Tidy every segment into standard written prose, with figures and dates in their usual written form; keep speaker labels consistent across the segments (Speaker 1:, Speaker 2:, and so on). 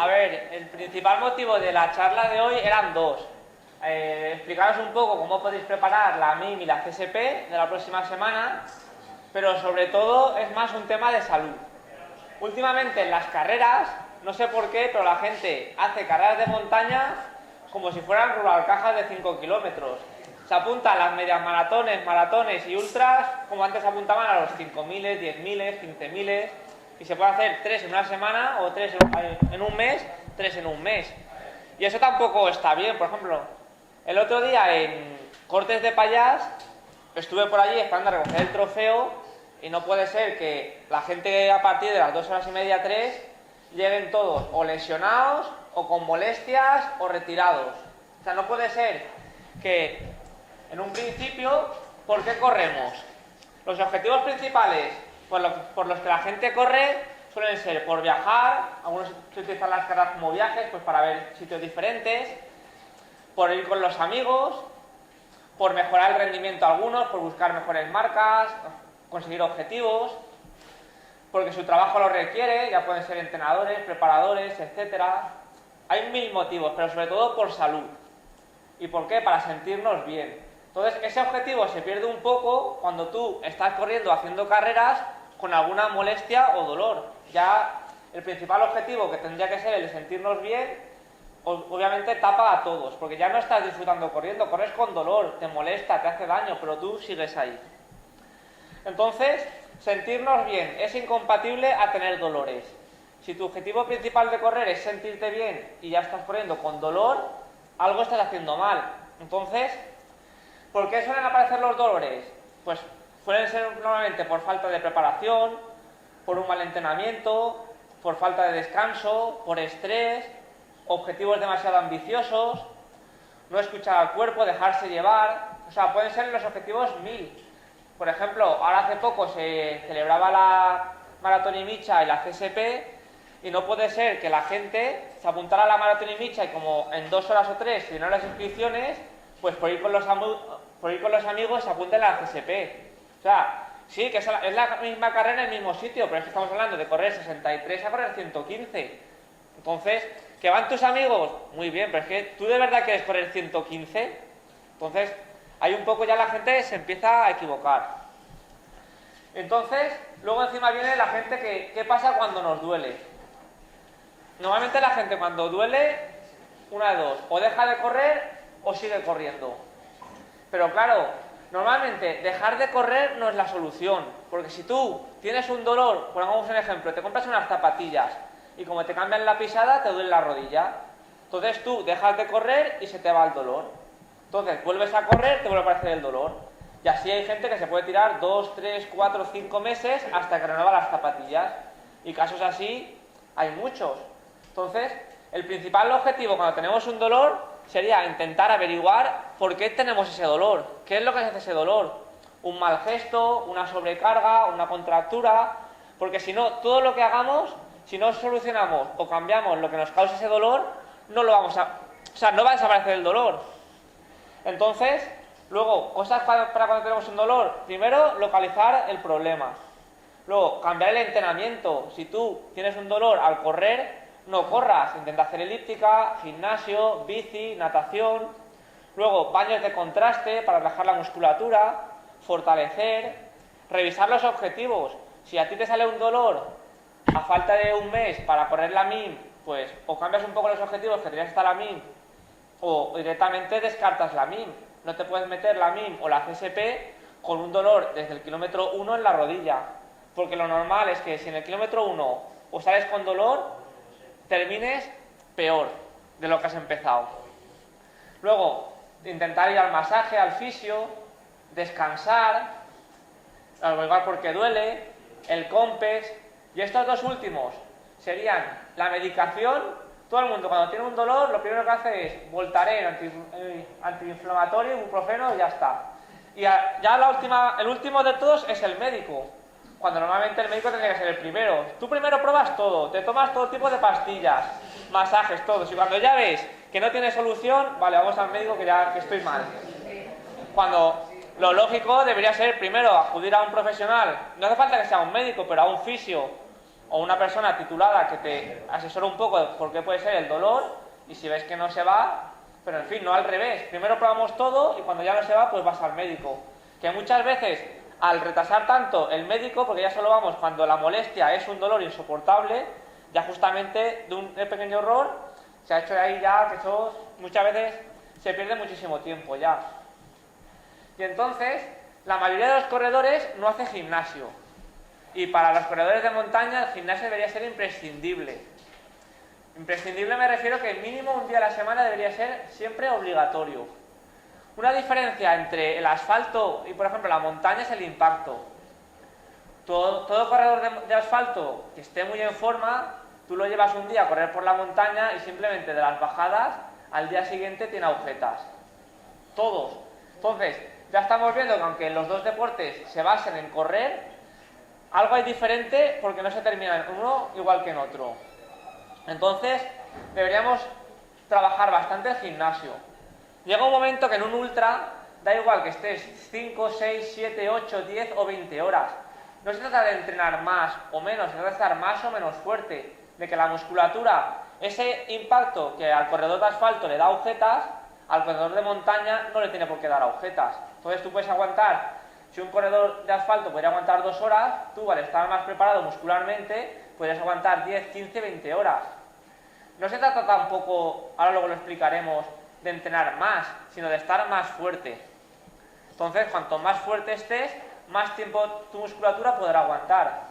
Speaker 1: A ver, el principal motivo de la charla de hoy eran dos. Explicaros un poco cómo podéis preparar la MIM y la CSP de la próxima semana, pero sobre todo es más un tema de salud. Últimamente en las carreras, no sé por qué, pero la gente hace carreras de montaña como si fueran rural-cajas de 5 kilómetros. Se apuntan las medias maratones y ultras, como antes apuntaban a los 5.000, 10.000, 15.000, y se puede hacer 3 en una semana o 3 en un mes, 3 en un mes. Y eso tampoco está bien. Por ejemplo, el otro día en Cortes de Pallars estuve por allí esperando a recoger el trofeo y no puede ser que la gente a partir de las 2 horas y media, 3, lleguen todos o lesionados o con molestias o retirados. O sea, no puede ser que en un principio, ¿por qué corremos? Los objetivos principales por los que la gente corre suelen ser por viajar, algunos se utilizan las carreras como viajes, pues para ver sitios diferentes, por ir con los amigos, por mejorar el rendimiento algunos, por buscar mejores marcas, conseguir objetivos, porque su trabajo lo requiere, ya pueden ser entrenadores, preparadores, etcétera. Hay 1000 motivos, pero sobre todo por salud. ¿Y por qué? Para sentirnos bien. Entonces, ese objetivo se pierde un poco cuando tú estás corriendo, haciendo carreras con alguna molestia o dolor. Ya el principal objetivo, que tendría que ser el de sentirnos bien, obviamente tapa a todos, porque ya no estás disfrutando corriendo, corres con dolor, te molesta, te hace daño, pero tú sigues ahí. Entonces, sentirnos bien es incompatible a tener dolores. Si tu objetivo principal de correr es sentirte bien y ya estás corriendo con dolor, algo estás haciendo mal. Entonces, ¿por qué suelen aparecer los dolores? Pues suelen ser normalmente por falta de preparación, por un mal entrenamiento, por falta de descanso, por estrés, objetivos demasiado ambiciosos, no escuchar al cuerpo, dejarse llevar. O sea, pueden ser los objetivos 1000. Por ejemplo, ahora hace poco se celebraba la Maratón y Micha y la CSP, y no puede ser que la gente se apuntara a la Maratón y Micha y como en 2 horas o 3 se llenaron las inscripciones, pues por ir con los amigos se apunten a la CSP. O sea, sí, que es la misma carrera en el mismo sitio, pero es que estamos hablando de correr 63 a correr 115. Entonces, ¿que van tus amigos? Muy bien, pero es que tú de verdad quieres correr 115. Entonces, hay un poco ya la gente se empieza a equivocar. Entonces, luego encima viene la gente que, ¿qué pasa cuando nos duele? Normalmente la gente cuando duele, una de dos, o deja de correr o sigue corriendo. Pero claro, normalmente dejar de correr no es la solución, porque si tú tienes un dolor, pongamos un ejemplo, te compras unas zapatillas y como te cambian la pisada te duele la rodilla, entonces tú dejas de correr y se te va el dolor. Entonces vuelves a correr, te vuelve a aparecer el dolor. Y así hay gente que se puede tirar 2, 3, 4, 5 meses hasta que renueva las zapatillas. Y casos así hay muchos. Entonces, el principal objetivo cuando tenemos un dolor sería intentar averiguar por qué tenemos ese dolor. ¿Qué es lo que hace ese dolor? Un mal gesto, una sobrecarga, una contractura. Porque si no, todo lo que hagamos, si no solucionamos o cambiamos lo que nos causa ese dolor, no lo vamos a... O sea, no va a desaparecer el dolor. Entonces, luego, cosas para cuando tenemos un dolor. Primero, localizar el problema. Luego, cambiar el entrenamiento. Si tú tienes un dolor al correr, no corras. Intenta hacer elíptica, gimnasio, bici, natación. Luego, baños de contraste para relajar la musculatura, fortalecer. Revisar los objetivos. Si a ti te sale un dolor a falta de un mes para correr la MIM, pues o cambias un poco los objetivos que tenías hasta la MIM, o directamente descartas la MIM. No te puedes meter la MIM o la CSP con un dolor desde el kilómetro 1 en la rodilla, porque lo normal es que si en el kilómetro 1 o sales con dolor, termines peor de lo que has empezado. Luego, intentar ir al masaje, al fisio, descansar, igual porque duele, el compes, y estos dos últimos serían la medicación. Todo el mundo cuando tiene un dolor lo primero que hace es Voltaren, antiinflamatorio, ibuprofeno y ya está. Y ya el último de todos es el médico, cuando normalmente el médico tendría que ser el primero. Tú primero pruebas todo, te tomas todo tipo de pastillas, masajes, todos, y cuando ya ves que no tiene solución, vale, vamos al médico que estoy mal. Cuando lo lógico debería ser primero acudir a un profesional, no hace falta que sea un médico, pero a un fisio o una persona titulada que te asesore un poco de por qué puede ser el dolor, y si ves que no se va, pero en fin, no al revés. Primero probamos todo y cuando ya no se va, pues vas al médico. Que muchas veces, al retrasar tanto el médico, porque ya solo vamos cuando la molestia es un dolor insoportable, ya justamente de un pequeño error se ha hecho ahí ya que eso muchas veces se pierde muchísimo tiempo ya. Y entonces, la mayoría de los corredores no hace gimnasio. Y para los corredores de montaña el gimnasio debería ser imprescindible. Imprescindible me refiero que mínimo un día a la semana debería ser siempre obligatorio. Una diferencia entre el asfalto y, por ejemplo, la montaña es el impacto. Todo corredor de asfalto que esté muy en forma, tú lo llevas un día a correr por la montaña y simplemente de las bajadas al día siguiente tiene agujetas. Todos. Entonces, ya estamos viendo que aunque los dos deportes se basen en correr, algo hay diferente porque no se termina en uno igual que en otro. Entonces, deberíamos trabajar bastante el gimnasio. Llega un momento que en un ultra da igual que estés 5, 6, 7, 8, 10 o 20 horas. No se trata de entrenar más o menos, se trata de estar más o menos fuerte, de que la musculatura, ese impacto que al corredor de asfalto le da agujetas, al corredor de montaña no le tiene por qué dar agujetas. Entonces tú puedes aguantar, si un corredor de asfalto podría aguantar 2 horas, tú al estar más preparado muscularmente, podrías aguantar 10, 15, 20 horas. No se trata tampoco, ahora luego lo explicaremos, de entrenar más, sino de estar más fuerte. Entonces, cuanto más fuerte estés, más tiempo tu musculatura podrá aguantar.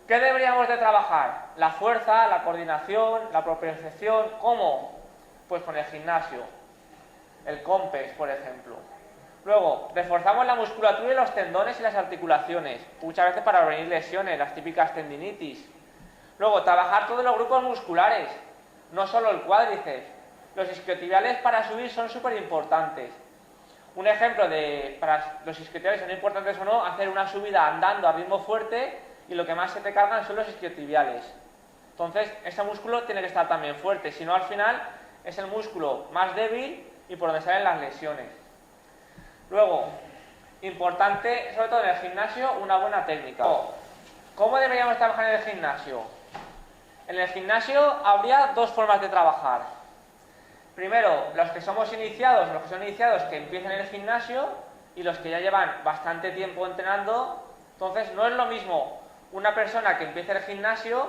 Speaker 1: ¿Qué deberíamos de trabajar? La fuerza, la coordinación, la propiocepción. ¿Cómo? Pues con el gimnasio. El COMPES, por ejemplo. Luego, reforzamos la musculatura y los tendones y las articulaciones, muchas veces para prevenir lesiones, las típicas tendinitis. Luego, trabajar todos los grupos musculares, no solo el cuádriceps. Los isquiotibiales para subir son súper importantes. Un ejemplo de para los isquiotibiales son importantes o no, hacer una subida andando a ritmo fuerte y lo que más se te cargan son los isquiotibiales. Entonces, ese músculo tiene que estar también fuerte, si no al final es el músculo más débil y por donde salen las lesiones. Luego, importante, sobre todo en el gimnasio, una buena técnica. ¿Cómo deberíamos trabajar en el gimnasio? En el gimnasio habría 2 formas de trabajar. Primero, los que somos iniciados, los que son iniciados que empiezan en el gimnasio y los que ya llevan bastante tiempo entrenando. Entonces, no es lo mismo una persona que empiece el gimnasio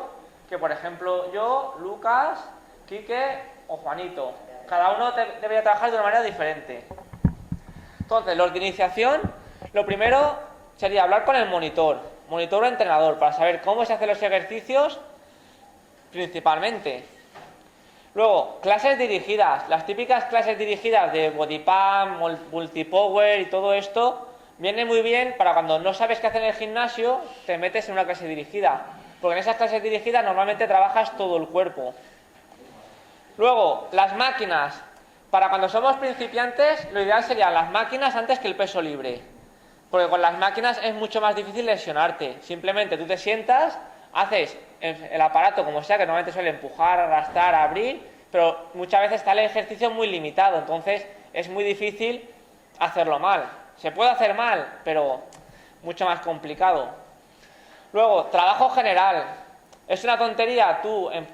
Speaker 1: que, por ejemplo, yo, Lucas, Quique o Juanito. Cada uno debería trabajar de una manera diferente. Entonces, los de iniciación, lo primero sería hablar con el monitor o entrenador, para saber cómo se hacen los ejercicios principalmente. Luego, clases dirigidas. Las típicas clases dirigidas de body pump, multipower y todo esto, viene muy bien para cuando no sabes qué hacer en el gimnasio, te metes en una clase dirigida. Porque en esas clases dirigidas normalmente trabajas todo el cuerpo. Luego, las máquinas. Para cuando somos principiantes, lo ideal serían las máquinas antes que el peso libre. Porque con las máquinas es mucho más difícil lesionarte. Simplemente tú te sientas, haces el aparato como sea, que normalmente suele empujar, arrastrar, abrir, pero muchas veces está el ejercicio muy limitado, entonces es muy difícil hacerlo mal. Se puede hacer mal, pero mucho más complicado. Luego, trabajo general. Es una tontería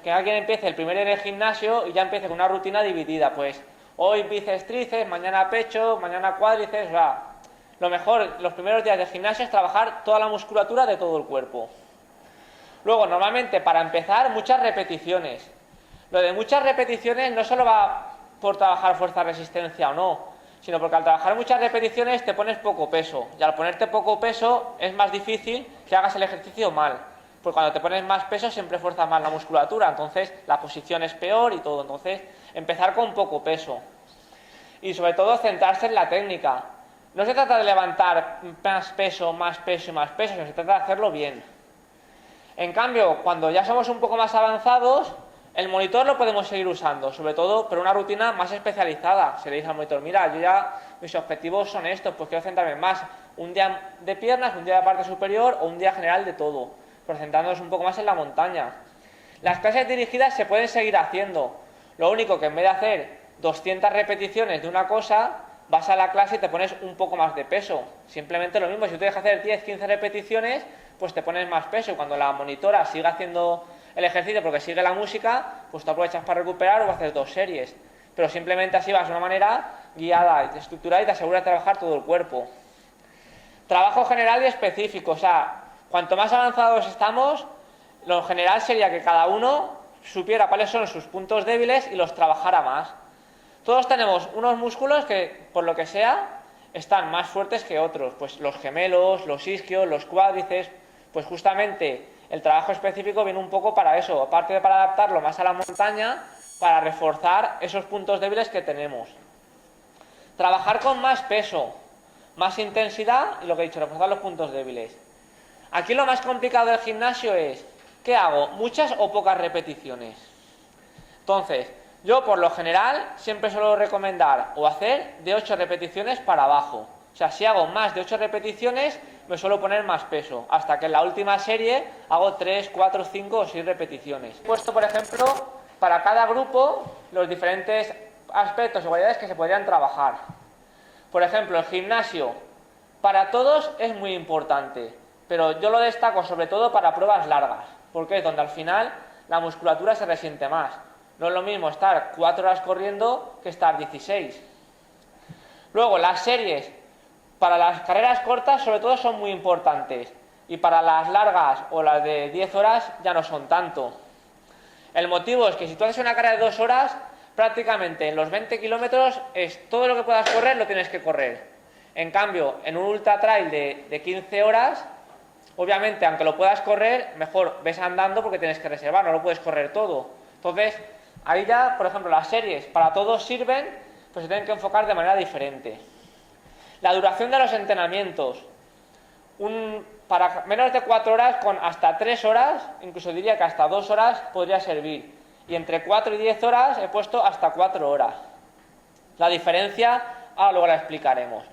Speaker 1: que alguien empiece el primer día en el gimnasio y ya empiece con una rutina dividida, pues hoy bíceps, tríceps, mañana pecho, mañana cuádriceps, Lo mejor, los primeros días de gimnasio es trabajar toda la musculatura de todo el cuerpo. Luego, normalmente, para empezar, muchas repeticiones. Lo de muchas repeticiones no solo va por trabajar fuerza-resistencia o no, sino porque al trabajar muchas repeticiones te pones poco peso. Y al ponerte poco peso es más difícil que hagas el ejercicio mal. Porque cuando te pones más peso siempre fuerzas más la musculatura, entonces la posición es peor y todo. Entonces, empezar con poco peso. Y sobre todo, centrarse en la técnica. No se trata de levantar más peso, más peso y más peso, sino se trata de hacerlo bien. En cambio, cuando ya somos un poco más avanzados, el monitor lo podemos seguir usando, sobre todo por una rutina más especializada. Se le dice al monitor, mira, mis objetivos son estos, pues quiero centrarme más un día de piernas, un día de parte superior o un día general de todo, pero centrándonos un poco más en la montaña. Las clases dirigidas se pueden seguir haciendo, lo único que en vez de hacer 200 repeticiones de una cosa, vas a la clase y te pones un poco más de peso. Simplemente lo mismo, si tú te dejas hacer 10, 15 repeticiones, pues te pones más peso. Y cuando la monitora sigue haciendo el ejercicio porque sigue la música, pues tú aprovechas para recuperar o haces 2 series. Pero simplemente así vas de una manera guiada y estructurada y te aseguras de trabajar todo el cuerpo. Trabajo general y específico, o sea, cuanto más avanzados estamos, lo general sería que cada uno supiera cuáles son sus puntos débiles y los trabajara más. Todos tenemos unos músculos que, por lo que sea, están más fuertes que otros, pues los gemelos, los isquios, los cuádriceps, pues justamente el trabajo específico viene un poco para eso, aparte de para adaptarlo más a la montaña, para reforzar esos puntos débiles que tenemos. Trabajar con más peso, más intensidad y lo que he dicho, reforzar los puntos débiles. Aquí lo más complicado del gimnasio es, ¿qué hago? ¿Muchas o pocas repeticiones? Entonces, yo por lo general siempre suelo recomendar o hacer de 8 repeticiones para abajo. O sea, si hago más de 8 repeticiones, me suelo poner más peso, hasta que en la última serie hago 3, 4, 5 o 6 repeticiones. He puesto, por ejemplo, para cada grupo los diferentes aspectos o cualidades que se podrían trabajar. Por ejemplo, el gimnasio para todos es muy importante, pero yo lo destaco sobre todo para pruebas largas, porque es donde al final la musculatura se resiente más. No es lo mismo estar 4 horas corriendo que estar 16. Luego, las series para las carreras cortas sobre todo son muy importantes, y para las largas o las de 10 horas ya no son tanto. El motivo es que si tú haces una carrera de 2 horas, prácticamente en los 20 kilómetros es todo lo que puedas correr lo tienes que correr. En cambio, en un ultra trail de 15 horas, obviamente, aunque lo puedas correr, mejor ves andando porque tienes que reservar, no lo puedes correr todo. Entonces, ahí ya, por ejemplo, las series para todos sirven, pues se tienen que enfocar de manera diferente. La duración de los entrenamientos. Para menos de 4 horas, con hasta 3 horas, incluso diría que hasta 2 horas podría servir. Y entre 4 y 10 horas he puesto hasta 4 horas. La diferencia, ahora luego la explicaremos.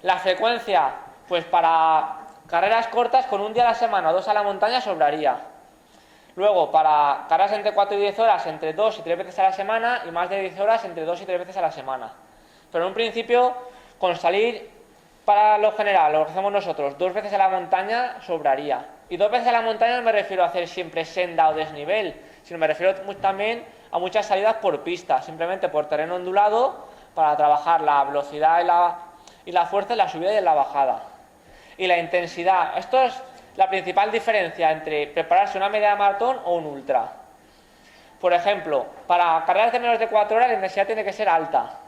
Speaker 1: La frecuencia, pues para carreras cortas, con un día a la semana o 2 a la montaña sobraría. Luego, para carreras entre 4 y 10 horas, entre 2 y 3 veces a la semana, y más de 10 horas, entre 2 y 3 veces a la semana. Pero en un principio, con salir para lo general, lo que hacemos nosotros, 2 veces a la montaña, sobraría. Y 2 veces a la montaña no me refiero a hacer siempre senda o desnivel, sino me refiero también a muchas salidas por pista, simplemente por terreno ondulado, para trabajar la velocidad y la fuerza en la subida y en la bajada. Y la intensidad, esto es la principal diferencia entre prepararse una media maratón o un ultra. Por ejemplo, para carreras de menos de 4 horas la intensidad tiene que ser alta.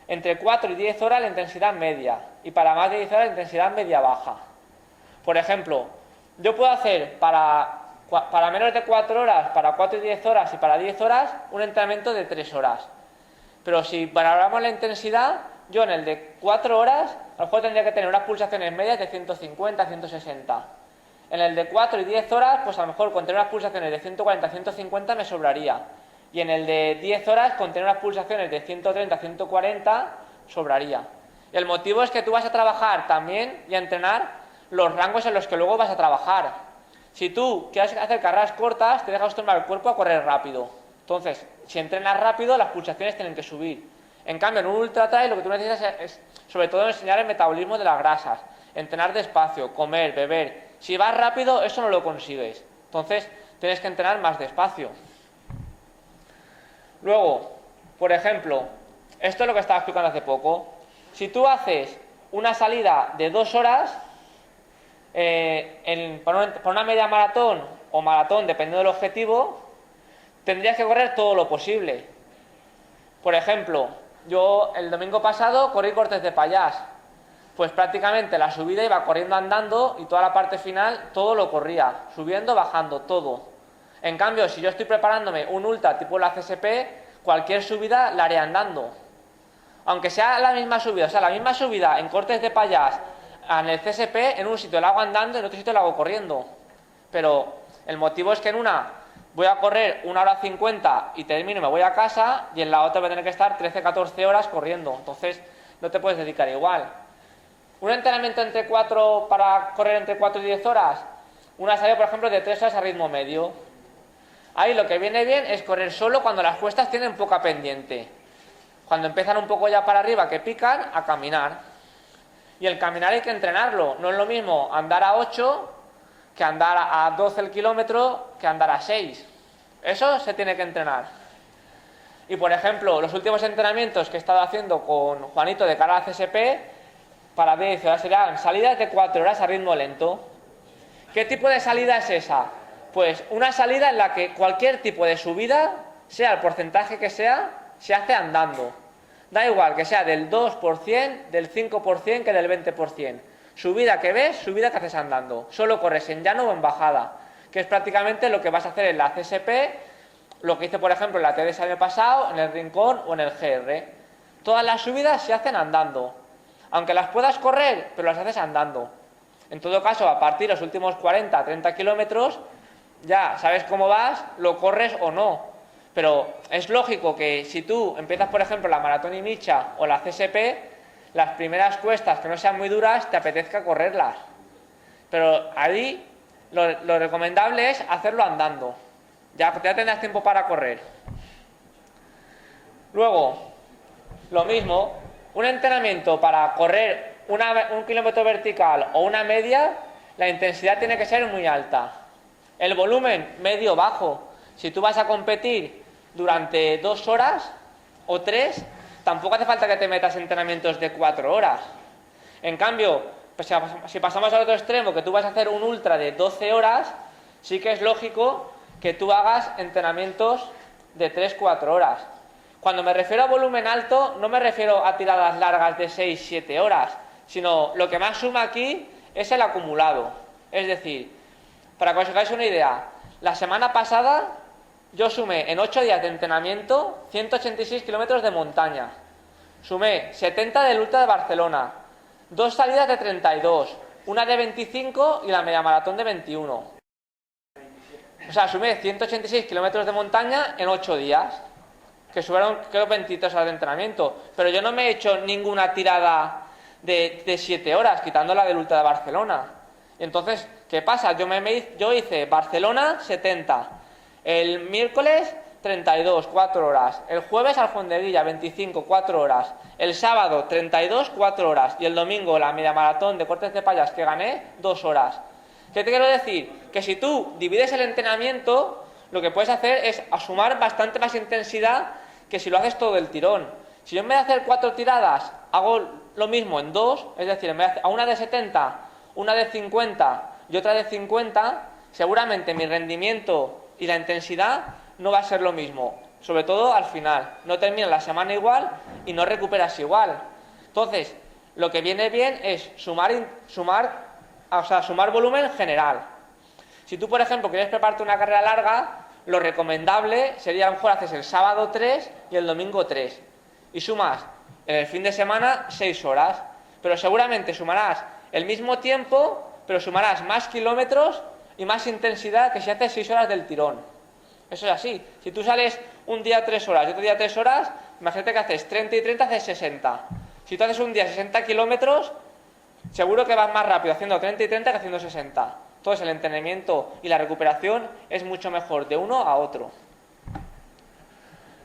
Speaker 1: Entre 4 y 10 horas la intensidad media. Y para más de 10 horas la intensidad media-baja. Por ejemplo, yo puedo hacer para menos de 4 horas, para 4 y 10 horas y para 10 horas, un entrenamiento de 3 horas. Pero si valoramos la intensidad, yo en el de 4 horas, a lo mejor tendría que tener unas pulsaciones medias de 150, 160. En el de 4 y 10 horas, pues a lo mejor con tener unas pulsaciones de 140, 150 me sobraría. Y en el de 10 horas, con tener unas pulsaciones de 130, 140, sobraría. Y el motivo es que tú vas a trabajar también y a entrenar los rangos en los que luego vas a trabajar. Si tú quieres hacer carreras cortas, te dejas acostumbrar el cuerpo a correr rápido. Entonces, si entrenas rápido, las pulsaciones tienen que subir. En cambio, en un ultra trail lo que tú necesitas es sobre todo enseñar el metabolismo de las grasas, entrenar despacio, comer, beber. Si vas rápido, eso no lo consigues. Entonces, tienes que entrenar más despacio. Luego, por ejemplo, esto es lo que estaba explicando hace poco. Si tú haces una salida de 2 horas, por una media maratón o maratón, dependiendo del objetivo, tendrías que correr todo lo posible. Por ejemplo, yo el domingo pasado corrí Cortes de Pallars. Pues prácticamente la subida iba corriendo andando y toda la parte final todo lo corría, subiendo, bajando, todo. En cambio, si yo estoy preparándome un ultra tipo la CSP, cualquier subida la haré andando. Aunque sea la misma subida, o sea, la misma subida en Cortes de Pallars, en el CSP, en un sitio la hago andando y en otro sitio la hago corriendo. Pero el motivo es que en una voy a correr 1 hora 50 y termino y me voy a casa, y en la otra voy a tener que estar 13, 14 horas corriendo. Entonces, no te puedes dedicar igual. Un entrenamiento para correr entre 4 y 10 horas, una salida, por ejemplo, de 3 horas a ritmo medio. Ahí lo que viene bien es correr solo cuando las cuestas tienen poca pendiente. Cuando empiezan un poco ya para arriba, que pican, a caminar. Y el caminar hay que entrenarlo. No es lo mismo andar a 8 que andar a 12 el kilómetro que andar a 6. Eso se tiene que entrenar. Y por ejemplo, los últimos entrenamientos que he estado haciendo con Juanito de cara a la CSP, para 10 horas serían salidas de 4 horas a ritmo lento. ¿Qué tipo de salida es esa? Pues una salida en la que cualquier tipo de subida, sea el porcentaje que sea, se hace andando. Da igual que sea del 2%, del 5% que del 20%. Subida que ves, subida que haces andando. Solo corres en llano o en bajada, que es prácticamente lo que vas a hacer en la CSP, lo que hice por ejemplo en la TDS el año pasado, en el Rincón o en el GR. Todas las subidas se hacen andando. Aunque las puedas correr, pero las haces andando. En todo caso, a partir de los últimos 40, 30 kilómetros, ya sabes cómo vas, lo corres o no. Pero es lógico que si tú empiezas, por ejemplo, la Maratón y Micha o la CSP, las primeras cuestas que no sean muy duras, te apetezca correrlas. Pero ahí lo recomendable es hacerlo andando. Ya tendrás tiempo para correr. Luego, lo mismo, un entrenamiento para correr un kilómetro vertical o una media, la intensidad tiene que ser muy alta. El volumen medio-bajo. Si tú vas a competir durante 2 horas o 3, tampoco hace falta que te metas entrenamientos de 4 horas. En cambio, pues si pasamos al otro extremo, que tú vas a hacer un ultra de 12 horas, sí que es lógico que tú hagas entrenamientos de 3-4 horas. Cuando me refiero a volumen alto, no me refiero a tiradas largas de 6-7 horas, sino lo que más suma aquí es el acumulado. Es decir, para que os hagáis una idea, la semana pasada yo sumé en 8 días de entrenamiento 186 kilómetros de montaña. Sumé 70 del Ultra de Barcelona, 2 salidas de 32, una de 25 y la media maratón de 21. O sea, sumé 186 kilómetros de montaña en 8 días, que subieron creo 23 horas de entrenamiento. Pero yo no me he hecho ninguna tirada de 7 horas, quitando la del Ultra de Barcelona. Entonces, ¿qué pasa? Yo hice Barcelona 70, el miércoles 32, 4 horas, el jueves Alfondeguilla 25, 4 horas, el sábado 32, 4 horas y el domingo la media maratón de Cortes de Payas que gané 2 horas. ¿Qué te quiero decir? Que si tú divides el entrenamiento, lo que puedes hacer es sumar bastante más intensidad que si lo haces todo el tirón. Si yo en vez de hacer 4 tiradas hago lo mismo en 2, es decir, en vez de hacer una de 70, una de 50 y otra de 50, seguramente mi rendimiento y la intensidad no va a ser lo mismo, sobre todo al final. No terminas la semana igual y no recuperas igual. Entonces, lo que viene bien es sumar volumen general. Si tú, por ejemplo, quieres prepararte una carrera larga, lo recomendable sería a lo mejor haces el sábado 3 y el domingo 3 y sumas en el fin de semana 6 horas, pero seguramente sumarás el mismo tiempo, pero sumarás más kilómetros y más intensidad que si haces 6 horas del tirón. Eso es así. Si tú sales un día 3 horas y otro día 3 horas, imagínate que haces 30 y 30, haces 60. Si tú haces un día 60 kilómetros, seguro que vas más rápido haciendo 30 y 30 que haciendo 60. Entonces el entrenamiento y la recuperación es mucho mejor de uno a otro.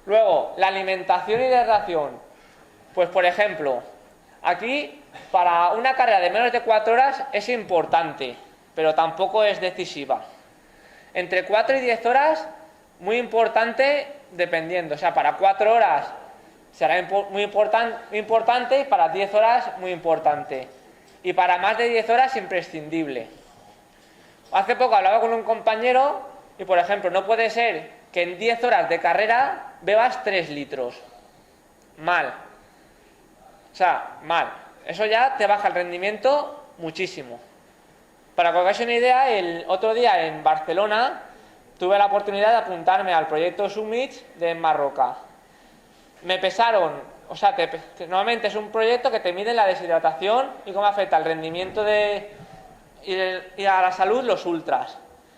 Speaker 1: Luego, la alimentación y la hidratación. Pues por ejemplo, aquí para una carrera de menos de 4 horas es importante, pero tampoco es decisiva. Entre 4 y 10 horas, muy importante dependiendo. O sea, para 4 horas será muy importante y para 10 horas muy importante. Y para más de 10 horas imprescindible. Hace poco hablaba con un compañero y, por ejemplo, no puede ser que en 10 horas de carrera bebas 3 litros. Mal. O sea, mal. Eso ya te baja el rendimiento muchísimo. Para que os hagáis una idea, el otro día en Barcelona tuve la oportunidad de apuntarme al proyecto Summit de Marroca. Me pesaron, o sea, normalmente es un proyecto que te mide la deshidratación y cómo afecta el rendimiento y a la salud los ultras.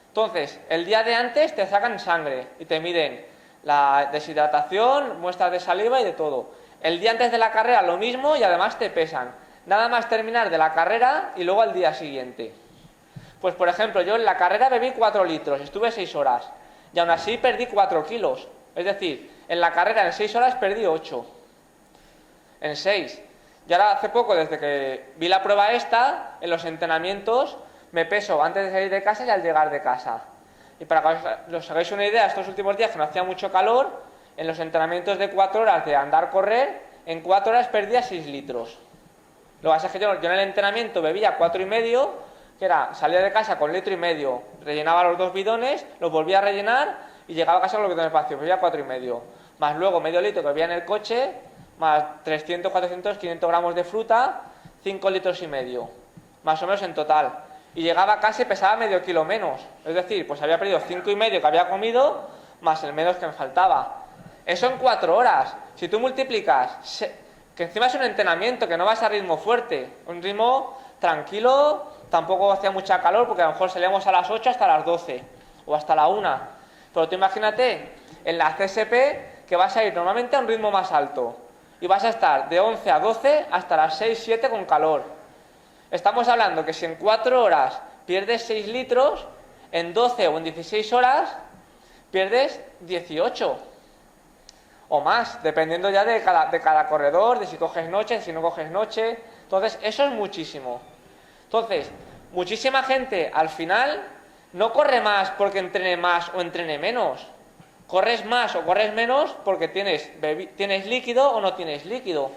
Speaker 1: Entonces, el día de antes te sacan sangre y te miden la deshidratación, muestras de saliva y de todo. El día antes de la carrera lo mismo y además te pesan. Nada más terminar de la carrera y luego al día siguiente. Pues por ejemplo, yo en la carrera bebí 4 litros, estuve 6 horas y aún así perdí 4 kilos. Es decir, en la carrera en 6 horas perdí 8. en 6. Y ahora hace poco, desde que vi la prueba esta, en los entrenamientos me peso antes de salir de casa y al llegar de casa. Y para que os hagáis una idea, estos últimos días que no hacía mucho calor, en los entrenamientos de 4 horas de andar-correr, en 4 horas perdía 6 litros. Lo que pasa es que yo en el entrenamiento bebía 4,5, que era, salía de casa con 1,5 litros, rellenaba los 2 bidones, los volvía a rellenar y llegaba a casa con lo que tenía espacio, bebía 4,5. Más luego medio litro que bebía en el coche, más 300, 400, 500 gramos de fruta, 5,5 litros, más o menos en total. Y llegaba a casa y pesaba medio kilo menos. Es decir, pues había perdido 5,5 que había comido, más el menos que me faltaba. Eso en 4 horas. Si tú multiplicas, que encima es un entrenamiento, que no vas a ritmo fuerte, un ritmo tranquilo, tampoco hacía mucha calor, porque a lo mejor salíamos a las 8 hasta las 12, o hasta la 1. Pero tú imagínate, en la CSP, que vas a ir normalmente a un ritmo más alto, y vas a estar de 11 a 12 hasta las 6, 7 con calor. Estamos hablando que si en 4 horas pierdes 6 litros, en 12 o en 16 horas pierdes 18 o más, dependiendo ya de cada corredor, de si coges noche, de si no coges noche. Entonces, eso es muchísimo. Entonces, muchísima gente al final no corre más porque entrene más o entrene menos. Corres más o corres menos porque tienes líquido o no tienes líquido.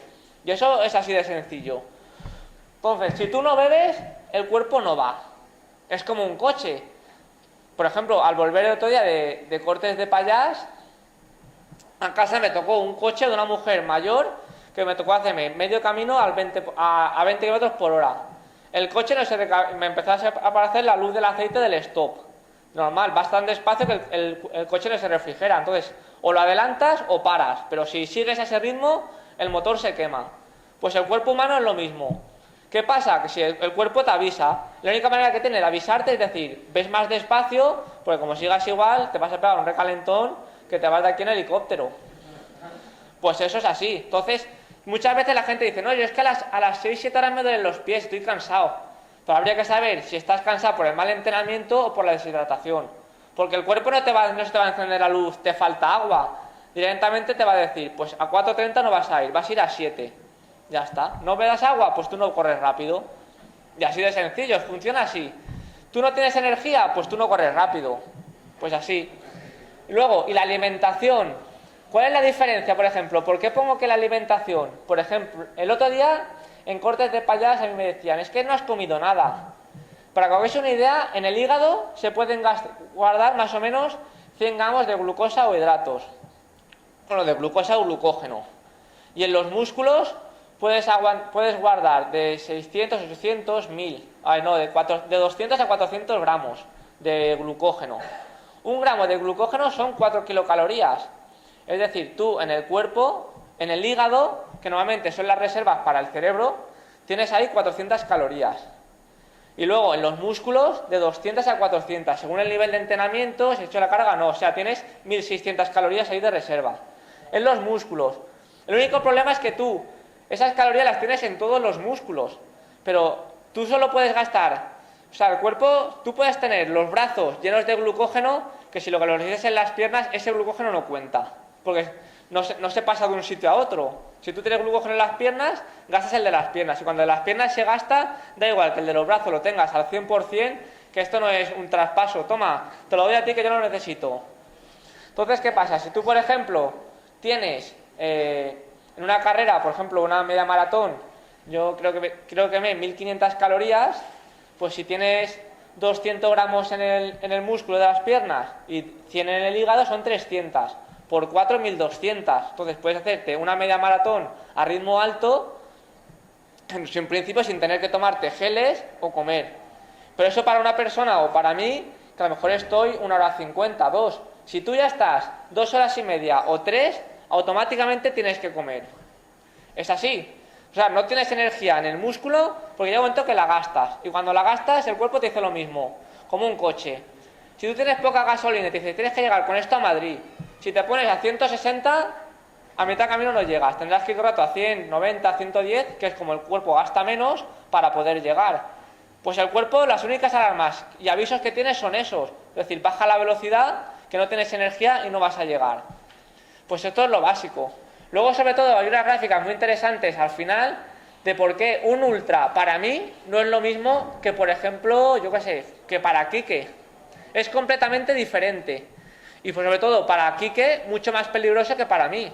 Speaker 1: Y eso es así de sencillo. Entonces, si tú no bebes, el cuerpo no va. Es como un coche. Por ejemplo, al volver el otro día de Cortes de Pallás, a casa me tocó un coche de una mujer mayor que me tocó hacerme medio camino a 20 km por hora. El coche me empezó a aparecer la luz del aceite del stop. Normal, vas tan despacio que el coche no se refrigera. Entonces, o lo adelantas o paras. Pero si sigues a ese ritmo, el motor se quema. Pues el cuerpo humano es lo mismo. ¿Qué pasa? Que si el cuerpo te avisa, la única manera que tiene de avisarte es decir, ves más despacio, porque como sigas igual, te vas a pegar un recalentón que te vas de aquí en helicóptero. Pues eso es así. Entonces, muchas veces la gente dice, no, yo es que a las 6, 7 horas me duelen los pies, estoy cansado. Pero habría que saber si estás cansado por el mal entrenamiento o por la deshidratación. Porque el cuerpo no se te va a encender la luz, te falta agua. Directamente te va a decir, pues a 4:30 no vas a ir a 7. Ya está. ¿No me das agua? Pues tú no corres rápido. Y así de sencillo, funciona así. ¿Tú no tienes energía? Pues tú no corres rápido. Pues así. Luego, y la alimentación. ¿Cuál es la diferencia, por ejemplo? ¿Por qué pongo que la alimentación? Por ejemplo, el otro día, en Cortes de Pallás, a mí me decían, es que no has comido nada. Para que os hagáis una idea, en el hígado se pueden guardar más o menos 100 gramos de glucosa o hidratos. Bueno, de glucosa o glucógeno. Y en los músculos puedes guardar de 600, 800, 1000. De 200 a 400 gramos de glucógeno. 1 gramo de glucógeno son 4 kilocalorías. Es decir, tú en el cuerpo, en el hígado, que normalmente son las reservas para el cerebro, tienes ahí 400 calorías. Y luego en los músculos, de 200 a 400. Según el nivel de entrenamiento, si he hecho la carga, no. O sea, tienes 1600 calorías ahí de reserva. En los músculos. El único problema es que tú, esas calorías las tienes en todos los músculos. Pero tú solo puedes gastar, o sea, el cuerpo, tú puedes tener los brazos llenos de glucógeno, que si lo que los dices en las piernas, ese glucógeno no cuenta. Porque no se pasa de un sitio a otro. Si tú tienes glucógeno en las piernas, gastas el de las piernas. Y cuando el de las piernas se gasta, da igual que el de los brazos lo tengas al 100%, que esto no es un traspaso. Toma, te lo doy a ti que yo no lo necesito. Entonces, ¿qué pasa? Si tú, por ejemplo, tienes en una carrera, por ejemplo, una media maratón, yo creo que me 1500 calorías, pues si tienes 200 gramos en el músculo de las piernas y 100 en el hígado, son 300. Por 4, 1200. Entonces puedes hacerte una media maratón a ritmo alto, en principio sin tener que tomarte geles o comer. Pero eso para una persona o para mí, que a lo mejor estoy 1 hora 50, 2. Si tú ya estás 2 horas y media o 3, automáticamente tienes que comer. Es así. O sea, no tienes energía en el músculo porque llega un momento que la gastas. Y cuando la gastas, el cuerpo te dice lo mismo, como un coche. Si tú tienes poca gasolina y te dice, tienes que llegar con esto a Madrid, si te pones a 160, a mitad camino no llegas. Tendrás que ir un rato a 100, 90, 110, que es como el cuerpo gasta menos para poder llegar. Pues el cuerpo, las únicas alarmas y avisos que tienes son esos. Es decir, baja la velocidad, que no tienes energía y no vas a llegar. Pues esto es lo básico. Luego, sobre todo, hay unas gráficas muy interesantes al final de por qué un ultra para mí no es lo mismo que, por ejemplo, yo qué sé, que para Quique. Es completamente diferente. Y pues sobre todo para Quique mucho más peligroso que para mí.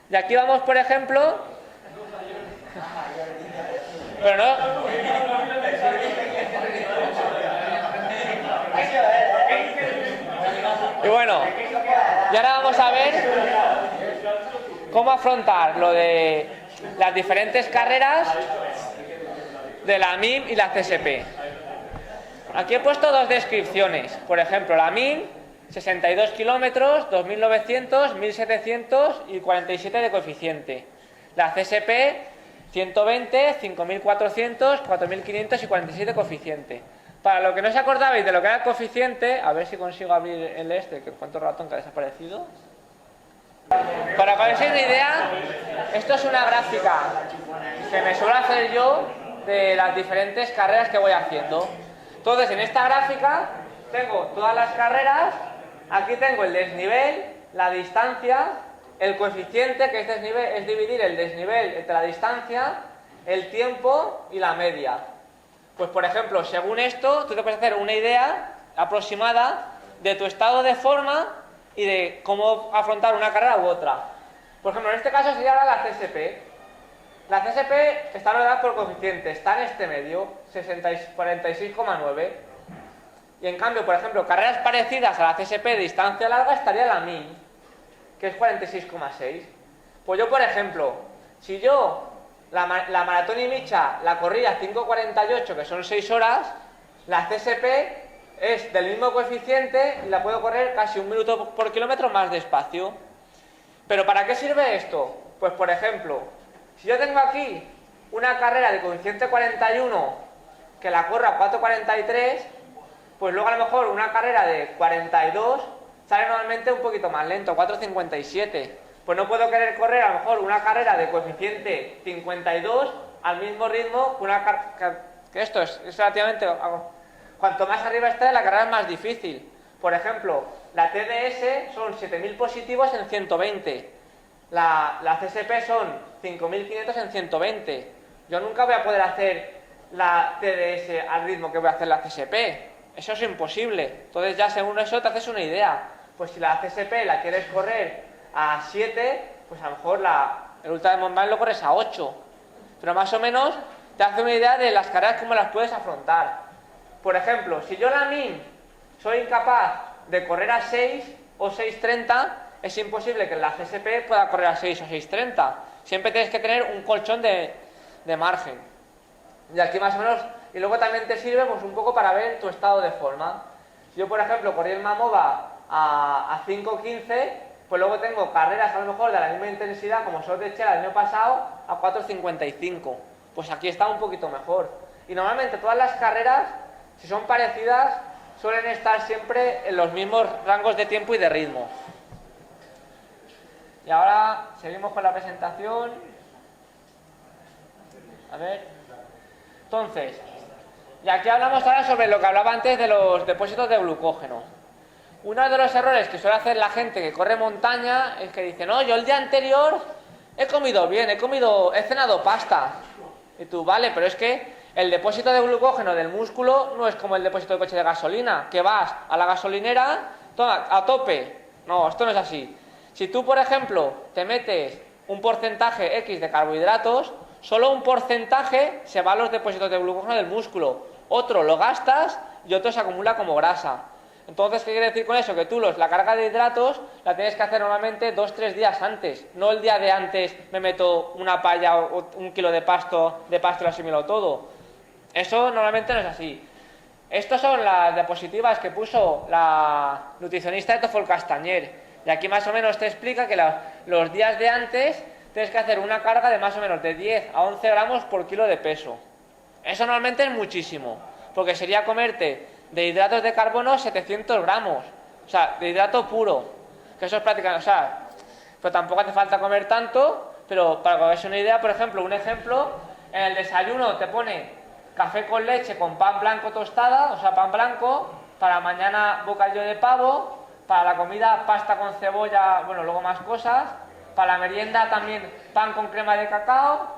Speaker 1: Y aquí vamos, por ejemplo... Pero no... Y bueno, y ahora vamos a ver cómo afrontar lo de las diferentes carreras de la MIM y la CSP. Aquí he puesto dos descripciones. Por ejemplo, la MIM, 62 kilómetros, 2.900, 1.700 y 47 de coeficiente. La CSP, 120, 5.400, 4.500 y 47 de coeficiente. Para lo que no os acordabais de lo que era el coeficiente, a ver si consigo abrir el que cuánto ratón que ha desaparecido. Para que os hagáis una idea, esto es una gráfica que me suelo hacer yo de las diferentes carreras que voy haciendo. Entonces, en esta gráfica tengo todas las carreras, aquí tengo el desnivel, la distancia, el coeficiente, que es dividir el desnivel entre la distancia, el tiempo y la media. Pues, por ejemplo, según esto, tú te puedes hacer una idea aproximada de tu estado de forma y de cómo afrontar una carrera u otra. Por ejemplo, en este caso sería ahora la CSP. La CSP está ordenada por coeficiente, está en este medio, 46,9. Y en cambio, por ejemplo, carreras parecidas a la CSP de distancia larga estaría la MIM, que es 46,6. Pues yo, por ejemplo, si yo la maratón y micha la corría 5,48, que son 6 horas, la CSP es del mismo coeficiente y la puedo correr casi 1 minuto por kilómetro más despacio. ¿Pero para qué sirve esto? Pues, por ejemplo, si yo tengo aquí una carrera de coeficiente 41 que la corro a 4,43, pues luego a lo mejor una carrera de 42 sale normalmente un poquito más lento, 4,57. Pues no puedo querer correr a lo mejor una carrera de coeficiente 52 al mismo ritmo que una que esto es relativamente... Cuanto más arriba esté, la carrera es más difícil. Por ejemplo, la TDS son 7.000 positivos en 120. La CSP son 5.500 en 120. Yo nunca voy a poder hacer la TDS al ritmo que voy a hacer la CSP. Eso es imposible. Entonces ya según eso te haces una idea. Pues si la CSP la quieres correr a 7, pues a lo mejor el Ultra de Mountain lo corres a 8. Pero más o menos te hace una idea de las carreras cómo las puedes afrontar. Por ejemplo, si yo la MIM soy incapaz de correr a 6 o 6,30, es imposible que la CSP pueda correr a 6 o 6,30. Siempre tienes que tener un colchón de margen. Y aquí más o menos, y luego también te sirve pues un poco para ver tu estado de forma. Si yo, por ejemplo, corrí el Mamova a 5,15, pues luego tengo carreras a lo mejor de la misma intensidad como Sot de Chela el año pasado a 4,55. Pues aquí está un poquito mejor. Y normalmente todas las carreras, si son parecidas, suelen estar siempre en los mismos rangos de tiempo y de ritmo. Y ahora seguimos con la presentación. A ver. Entonces, y aquí hablamos ahora sobre lo que hablaba antes de los depósitos de glucógeno. Uno de los errores que suele hacer la gente que corre montaña es que dice, no, yo el día anterior he comido bien, he cenado pasta. Y tú, vale, pero es que el depósito de glucógeno del músculo no es como el depósito de coche de gasolina, que vas a la gasolinera a tope. No, esto no es así. Si tú, por ejemplo, te metes un porcentaje X de carbohidratos, solo un porcentaje se va a los depósitos de glucógeno del músculo. Otro lo gastas y otro se acumula como grasa. Entonces, ¿qué quiere decir con eso? Que tú la carga de hidratos la tienes que hacer normalmente 2-3 días antes. No el día de antes me meto una palla o 1 kilo de pasto y lo asimilo todo. Eso normalmente no es así. Estas son las diapositivas que puso la nutricionista de Tofol Castañer. Y aquí más o menos te explica que los días de antes tienes que hacer una carga de más o menos de 10 a 11 gramos por kilo de peso. Eso normalmente es muchísimo, porque sería comerte de hidratos de carbono 700 gramos. O sea, de hidrato puro. Que eso es prácticamente... O sea, pero tampoco hace falta comer tanto, pero para que os hagáis una idea, por ejemplo, en el desayuno te pone café con leche con pan blanco tostada, o sea, pan blanco, para mañana bocadillo de pavo, para la comida pasta con cebolla, bueno, luego más cosas, Para la merienda también pan con crema de cacao.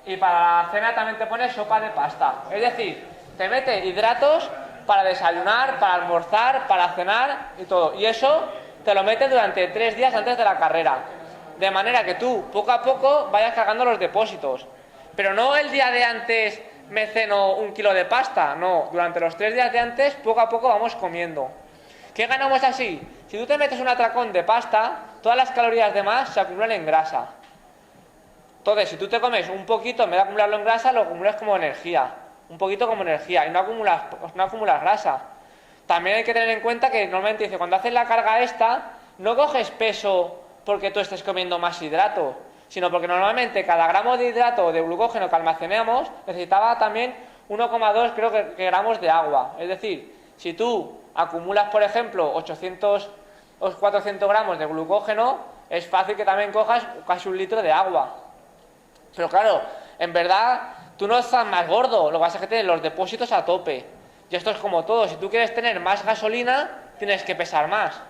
Speaker 1: Y para la cena también te pones sopa de pasta. Es decir, te mete hidratos para desayunar, para almorzar, para cenar y todo. Y eso te lo metes durante 3 días antes de la carrera. De manera que tú, poco a poco, vayas cargando los depósitos. Pero no el día de antes me ceno 1 kilo de pasta. No, durante los 3 días de antes, poco a poco vamos comiendo. ¿Qué ganamos así? Si tú te metes un atracón de pasta, todas las calorías de más se acumulan en grasa. Entonces, si tú te comes un poquito, en vez de acumularlo en grasa, lo acumulas como energía. Un poquito como energía y no acumulas grasa. También hay que tener en cuenta que normalmente dice, cuando haces la carga esta, no coges peso porque tú estés comiendo más hidrato, sino porque normalmente cada gramo de hidrato o de glucógeno que almacenamos necesitaba también 1,2 creo que gramos de agua. Es decir, si tú acumulas, por ejemplo, 800 o 400 gramos de glucógeno, es fácil que también cojas casi 1 litro de agua. Pero claro, en verdad, tú no estás más gordo, lo que pasa es que tienes los depósitos a tope. Y esto es como todo, si tú quieres tener más gasolina, tienes que pesar más.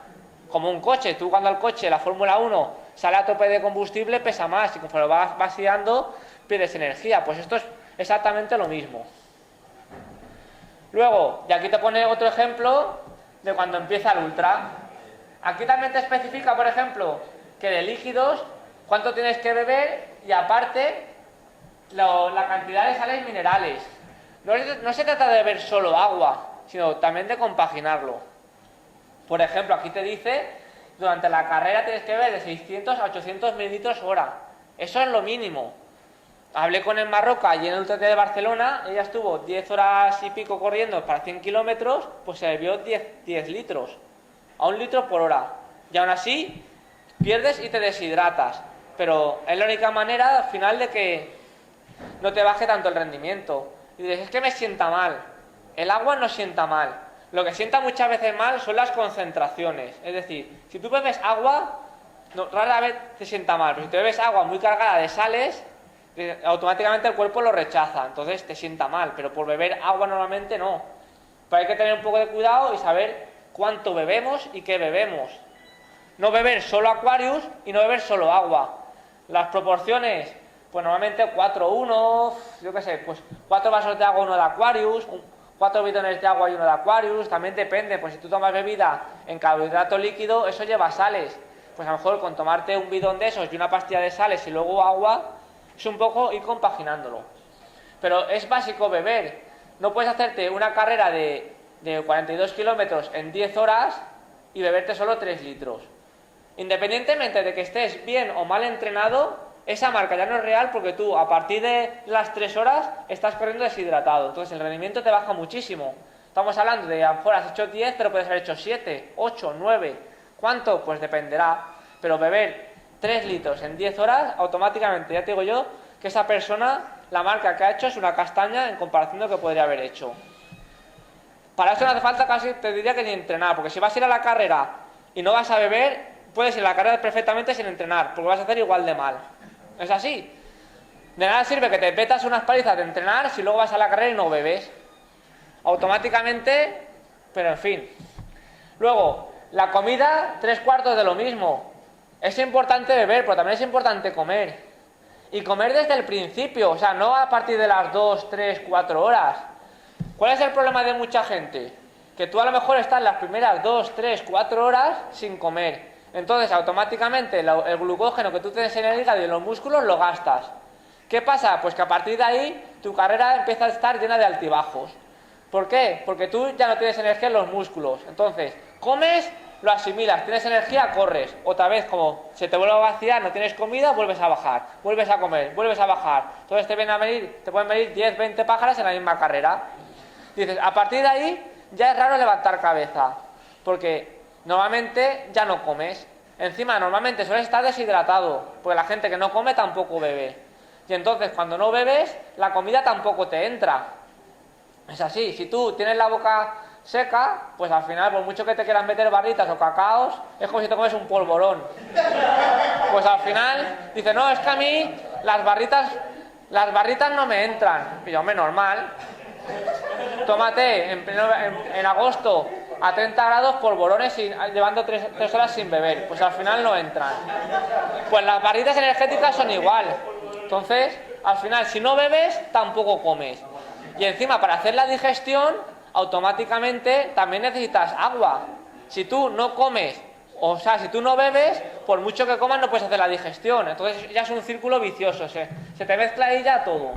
Speaker 1: Como un coche, tú cuando el coche, la Fórmula 1, sale a tope de combustible, pesa más, y conforme lo vas vaciando, pierdes energía. Pues esto es exactamente lo mismo. Luego, y aquí te pone otro ejemplo de cuando empieza el ultra. Aquí también te especifica, por ejemplo, que de líquidos, cuánto tienes que beber y aparte la cantidad de sales minerales. No se trata de beber solo agua, sino también de compaginarlo. Por ejemplo, aquí te dice, durante la carrera tienes que beber de 600 a 800 mililitros hora. Eso es lo mínimo. Hablé con Emma Roca y en el Ultra de Barcelona, ella estuvo 10 horas y pico corriendo para 100 kilómetros, pues se bebió 10 litros, a 1 litro por hora. Y aún así, pierdes y te deshidratas. Pero es la única manera al final de que no te baje tanto el rendimiento. Y dices, es que me sienta mal. El agua no sienta mal. Lo que sienta muchas veces mal son las concentraciones. Es decir, si tú bebes agua, rara vez te sienta mal. Pero si te bebes agua muy cargada de sales, automáticamente el cuerpo lo rechaza. Entonces te sienta mal. Pero por beber agua normalmente no. Pero hay que tener un poco de cuidado y saber cuánto bebemos y qué bebemos. No beber solo Aquarius y no beber solo agua. Las proporciones, pues normalmente 4-1, yo qué sé, pues 4 vasos de agua, 1 de Aquarius, 4 bidones de agua y 1 de Aquarius, también depende, pues si tú tomas bebida en carbohidrato líquido, eso lleva sales. Pues a lo mejor con tomarte un bidón de esos y una pastilla de sales y luego agua, es un poco ir compaginándolo. Pero es básico beber. No puedes hacerte una carrera de 42 kilómetros en 10 horas y beberte solo 3 litros. Independientemente de que estés bien o mal entrenado, esa marca ya no es real porque tú a partir de las 3 horas estás corriendo deshidratado. Entonces el rendimiento te baja muchísimo. Estamos hablando de a lo mejor has hecho 10 pero puedes haber hecho 7, 8, 9. ¿Cuánto? Pues dependerá. Pero beber 3 litros en 10 horas, automáticamente ya te digo yo que esa persona, la marca que ha hecho es una castaña en comparación de lo que podría haber hecho. Para eso no hace falta casi, te diría que ni entrenar, porque si vas a ir a la carrera y no vas a beber, puedes ir a la carrera perfectamente sin entrenar, porque vas a hacer igual de mal. Es así. De nada sirve que te petas unas palizas de entrenar si luego vas a la carrera y no bebes. Automáticamente, pero en fin. Luego, la comida, 3/4 de lo mismo. Es importante beber, pero también es importante comer. Y comer desde el principio, o sea, no a partir de las 2, 3, 4 horas. ¿Cuál es el problema de mucha gente? Que tú a lo mejor estás las primeras 2, 3, 4 horas sin comer. Entonces, automáticamente, el glucógeno que tú tienes en el hígado y en los músculos lo gastas. ¿Qué pasa? Pues que a partir de ahí, tu carrera empieza a estar llena de altibajos. ¿Por qué? Porque tú ya no tienes energía en los músculos. Entonces, comes, lo asimilas, tienes energía, corres. Otra vez, como se te vuelve a vaciar, no tienes comida, vuelves a bajar. Vuelves a comer, vuelves a bajar. Entonces te pueden venir 10, 20 pájaras en la misma carrera. Dices, a partir de ahí, ya es raro levantar cabeza. Porque normalmente ya no comes. Encima, normalmente sueles estar deshidratado, porque la gente que no come tampoco bebe. Y entonces, cuando no bebes, la comida tampoco te entra. Es así, si tú tienes la boca seca, pues al final, por mucho que te quieran meter barritas o cacaos, es como si te comes un polvorón. Pues al final, dice, no, es que a mí las barritas no me entran. Y yo, hombre, normal. Tómate en agosto a 30 grados polvorones llevando 3 horas sin beber. Pues al final no entran. Pues las barritas energéticas son igual. Entonces, al final, si no bebes, tampoco comes. Y encima, para hacer la digestión, automáticamente también necesitas agua. Si tú no comes, o sea, si tú no bebes, por mucho que comas no puedes hacer la digestión. Entonces ya es un círculo vicioso, se te mezcla ahí ya todo.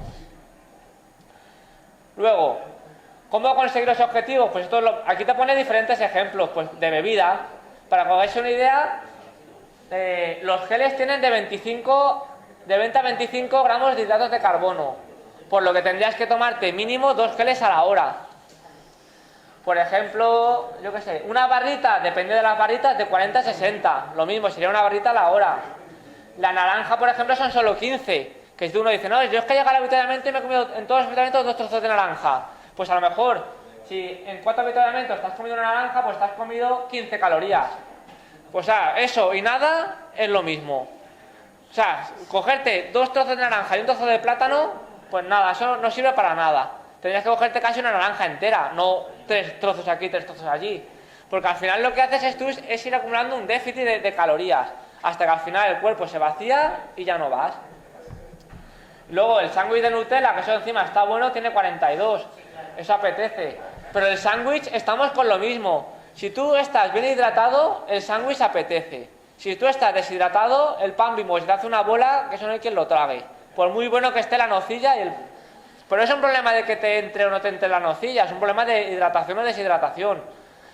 Speaker 1: Luego, ¿cómo conseguir los objetivos? Pues aquí te pone diferentes ejemplos pues, de bebida. Para que os hagáis una idea, los geles tienen de 20 a 25 gramos de hidratos de carbono, por lo que tendrías que tomarte mínimo 2 geles a la hora. Por ejemplo, yo qué sé, una barrita, depende de las barritas, de 40 a 60. Lo mismo, sería una barrita a la hora. La naranja, por ejemplo, son solo 15. Que si uno dice, no, yo es que he llegado al avituallamiento y me he comido en todos los avituallamientos 2 trozos de naranja. Pues a lo mejor, si en 4 avituallamientos te has comido una naranja, pues te has comido 15 calorías. Pues eso y nada es lo mismo. O sea, cogerte 2 trozos de naranja y un trozo de plátano, pues nada, eso no sirve para nada. Tendrías que cogerte casi una naranja entera, no 3 trozos aquí, 3 trozos allí. Porque al final lo que haces es ir acumulando un déficit de calorías, hasta que al final el cuerpo se vacía y ya no vas. Luego el sándwich de Nutella, que eso encima está bueno, tiene 42. Eso apetece. Pero el sándwich estamos con lo mismo. Si tú estás bien hidratado, el sándwich apetece. Si tú estás deshidratado, el pan Bimbo se te hace una bola que eso no hay quien lo trague. Por muy bueno que esté la nocilla y el... Pero no es un problema de que te entre o no te entre la nocilla, es un problema de hidratación o deshidratación.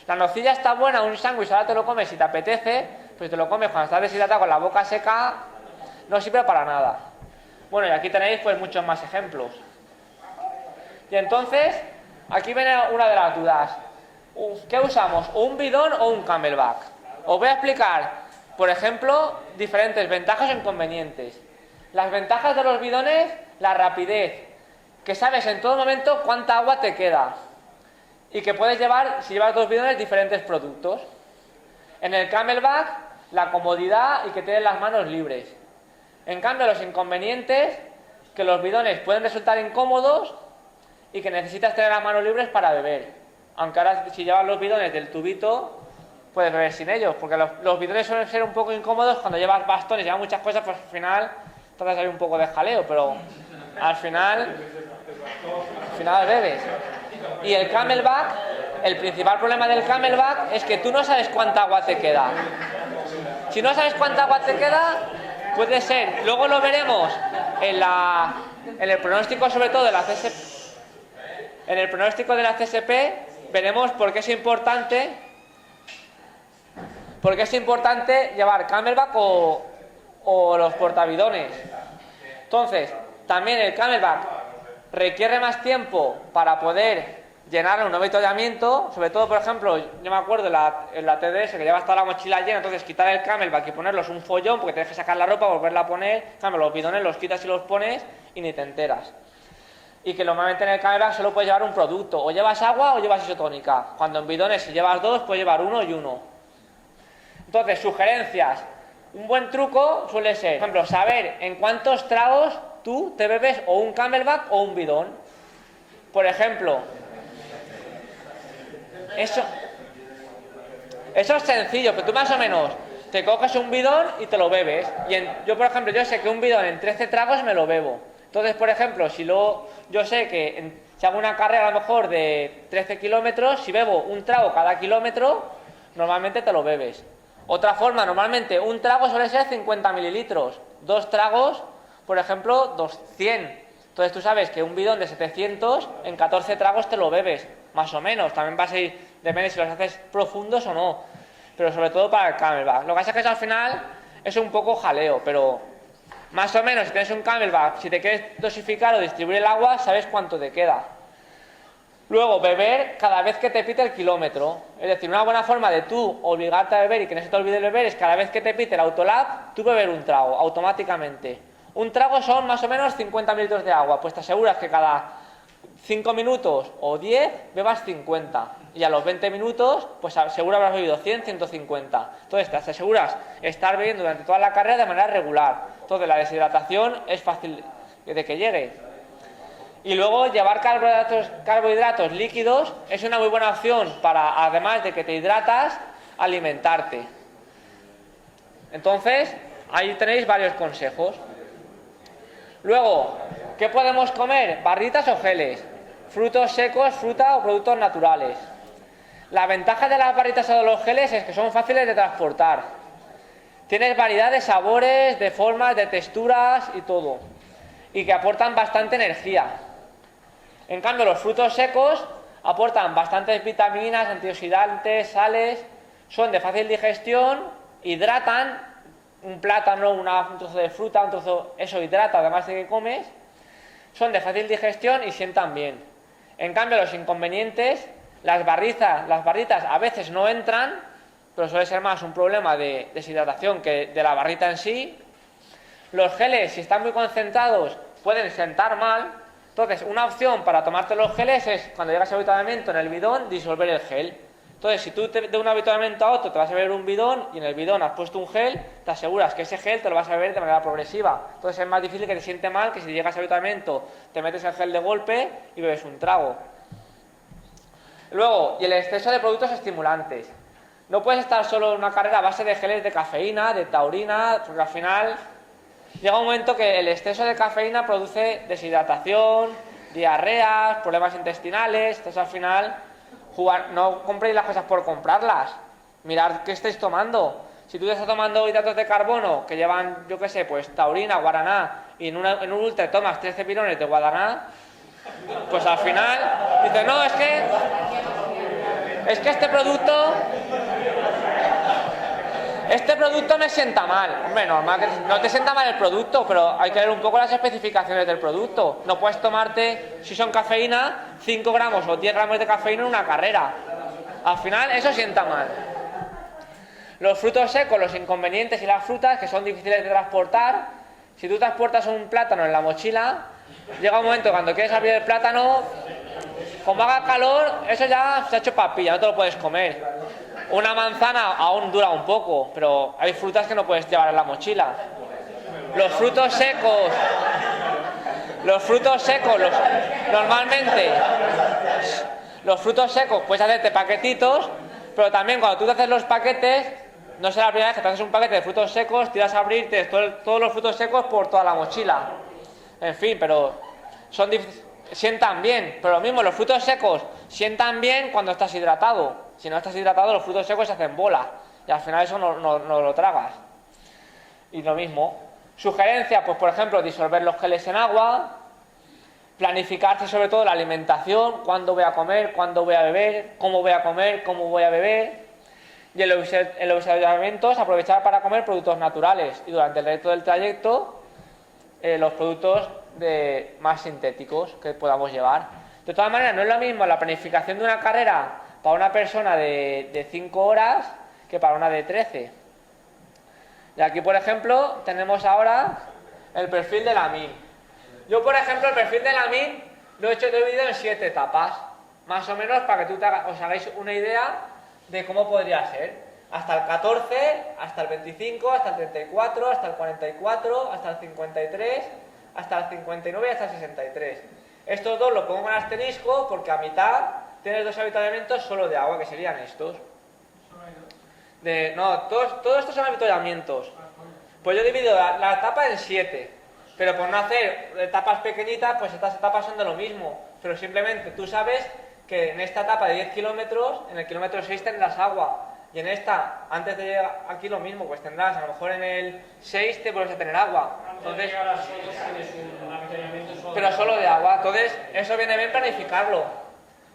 Speaker 1: La nocilla está buena, un sándwich ahora te lo comes si te apetece, pues te lo comes cuando estás deshidratado con la boca seca, no sirve para nada. Bueno, y aquí tenéis pues muchos más ejemplos. Y entonces, aquí viene una de las dudas. ¿Qué usamos? ¿Un bidón o un Camelback? Os voy a explicar, por ejemplo, diferentes ventajas e inconvenientes. Las ventajas de los bidones, la rapidez, que sabes en todo momento cuánta agua te queda y que puedes llevar, si llevas 2 bidones, diferentes productos. En el Camelback, la comodidad y que tienes las manos libres. En cambio, los inconvenientes, que los bidones pueden resultar incómodos y que necesitas tener las manos libres para beber. Aunque ahora si llevas los bidones del tubito, puedes beber sin ellos, porque los bidones suelen ser un poco incómodos cuando llevas bastones, llevas muchas cosas, pues al final tratas de salir un poco de jaleo, pero al final bebes. Y el Camelback, el principal problema del Camelback es que tú no sabes cuánta agua te queda. Si no sabes cuánta agua te queda, puede ser, luego lo veremos en el pronóstico sobre todo de la CSP. En el pronóstico de la CSP veremos por qué es importante llevar Camelback o los portabidones. Entonces, también el Camelback requiere más tiempo para poder llenar un nuevo avituallamiento, sobre todo, por ejemplo, yo me acuerdo en la TDS que lleva hasta la mochila llena, entonces quitar el Camelback y ponerlos un follón porque tienes que sacar la ropa, volverla a poner, cambio, los bidones los quitas y los pones y ni te enteras. Y que normalmente en el Camelback solo puedes llevar un producto, o llevas agua o llevas isotónica, cuando en bidones si llevas 2 puedes llevar uno y uno. Entonces, sugerencias. Un buen truco suele ser, por ejemplo, saber en cuántos tragos tú te bebes o un Camelback o un bidón. Por ejemplo, eso es sencillo, pero tú más o menos te coges un bidón y te lo bebes. Yo, por ejemplo, yo sé que un bidón en 13 tragos me lo bebo. Entonces, por ejemplo, yo sé que si hago una carrera a lo mejor de 13 kilómetros, si bebo un trago cada kilómetro, normalmente te lo bebes. Otra forma, normalmente un trago suele ser 50 mililitros. 2 tragos, por ejemplo, 200. Entonces tú sabes que un bidón de 700 en 14 tragos te lo bebes, más o menos. También va a ser, depende si los haces profundos o no. Pero sobre todo para el Camelback. Lo que pasa es que eso al final es un poco jaleo, pero más o menos si tienes un Camelback, si te quieres dosificar o distribuir el agua, sabes cuánto te queda. Luego, beber cada vez que te pite el kilómetro. Es decir, una buena forma de tú obligarte a beber y que no se te olvide el beber es cada vez que te pite el autolab, tú beber un trago, automáticamente. Un trago son más o menos 50 mililitros de agua. Pues te aseguras que cada 5 minutos o 10 bebas 50. Y a los 20 minutos, pues seguro habrás bebido 100, 150. Entonces te aseguras estar bebiendo durante toda la carrera de manera regular. Entonces la deshidratación es fácil de que llegue. Y luego llevar carbohidratos líquidos es una muy buena opción para, además de que te hidratas, alimentarte. Entonces, ahí tenéis varios consejos. Luego, ¿qué podemos comer? ¿Barritas o geles? Frutos secos, fruta o productos naturales. La ventaja de las barritas o de los geles es que son fáciles de transportar. Tienes variedad de sabores, de formas, de texturas y todo. Y que aportan bastante energía. En cambio, los frutos secos aportan bastantes vitaminas, antioxidantes, sales, son de fácil digestión, hidratan. Un plátano, un trozo de fruta, un trozo, eso hidrata, además de que comes, son de fácil digestión y sientan bien. En cambio, los inconvenientes, las barritas a veces no entran, pero suele ser más un problema de deshidratación que de la barrita en sí. Los geles, si están muy concentrados, pueden sentar mal. Entonces, una opción para tomarte los geles es, cuando llegas al avituallamiento en el bidón, disolver el gel. Entonces, si tú de un avituallamiento a otro te vas a beber un bidón y en el bidón has puesto un gel, te aseguras que ese gel te lo vas a beber de manera progresiva. Entonces es más difícil que te siente mal que si llegas al avituallamiento, te metes el gel de golpe y bebes un trago. Luego, y el exceso de productos estimulantes. No puedes estar solo en una carrera a base de geles de cafeína, de taurina, porque al final llega un momento que el exceso de cafeína produce deshidratación, diarreas, problemas intestinales. Entonces al final no compréis las cosas por comprarlas. Mirad qué estáis tomando. Si tú te estás tomando hidratos de carbono que llevan, yo qué sé, pues taurina, guaraná, y en un ultra tomas 13 pilones de guaraná, pues al final dices, no, es que este producto me sienta mal. Hombre, normal que no te sienta mal el producto, pero hay que ver un poco las especificaciones del producto. No puedes tomarte, si son cafeína, 5 gramos o 10 gramos de cafeína en una carrera. Al final eso sienta mal. Los frutos secos, los inconvenientes y las frutas que son difíciles de transportar. Si tú transportas un plátano en la mochila, llega un momento cuando quieres abrir el plátano, como haga calor, eso ya se ha hecho papilla, no te lo puedes comer. Una manzana aún dura un poco, pero hay frutas que no puedes llevar en la mochila. Los frutos secos, normalmente, los frutos secos puedes hacerte paquetitos, pero también cuando tú te haces los paquetes, no será la primera vez que te haces un paquete de frutos secos, tiras a abrirte todos los frutos secos por toda la mochila. En fin, pero sientan bien, pero lo mismo, los frutos secos sientan bien cuando estás hidratado. Si no estás hidratado, los frutos secos se hacen bola y al final eso no lo tragas. Y lo mismo. Sugerencias, pues por ejemplo, disolver los geles en agua, planificarse sobre todo la alimentación, cuándo voy a comer, cuándo voy a beber, cómo voy a comer, cómo voy a beber. Y en los avituallamientos aprovechar para comer productos naturales y durante el resto del trayecto los productos más sintéticos que podamos llevar. De todas maneras, no es lo mismo la planificación de una carrera para una persona de 5 horas que para una de 13. Y aquí, por ejemplo, tenemos ahora el perfil de la MIN. Yo, por ejemplo, el perfil de la MIN lo he dividido en 7 etapas, más o menos para que os hagáis una idea de cómo podría ser. Hasta el 14, hasta el 25, hasta el 34, hasta el 44, hasta el 53, hasta el 59 y hasta el 63. Estos dos los pongo con asterisco porque a mitad tienes 2 avituallamientos solo de agua, que serían estos. Todos estos son avituallamientos. Pues yo he dividido la etapa en 7. Pero por no hacer etapas pequeñitas, pues estas etapas son de lo mismo. Pero simplemente tú sabes que en esta etapa de 10 kilómetros, en el kilómetro 6 tendrás agua. Y en esta, antes de llegar aquí lo mismo, pues tendrás, a lo mejor en el 6 te vuelves a tener agua. Entonces, pero solo de agua. Entonces, eso viene bien planificarlo.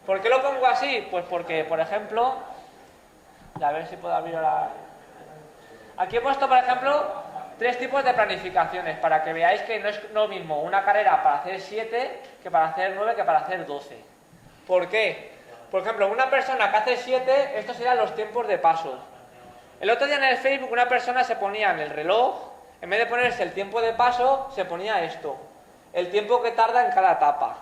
Speaker 1: ¿Por qué lo pongo así? Pues porque, por ejemplo, a ver si puedo abrir ahora. Aquí he puesto, por ejemplo, 3 tipos de planificaciones para que veáis que no es lo mismo una carrera para hacer 7 que para hacer 9 que para hacer 12. ¿Por qué? Por ejemplo, una persona que hace 7, estos serían los tiempos de paso. El otro día en el Facebook una persona se ponía en el reloj, en vez de ponerse el tiempo de paso, se ponía esto, el tiempo que tarda en cada etapa.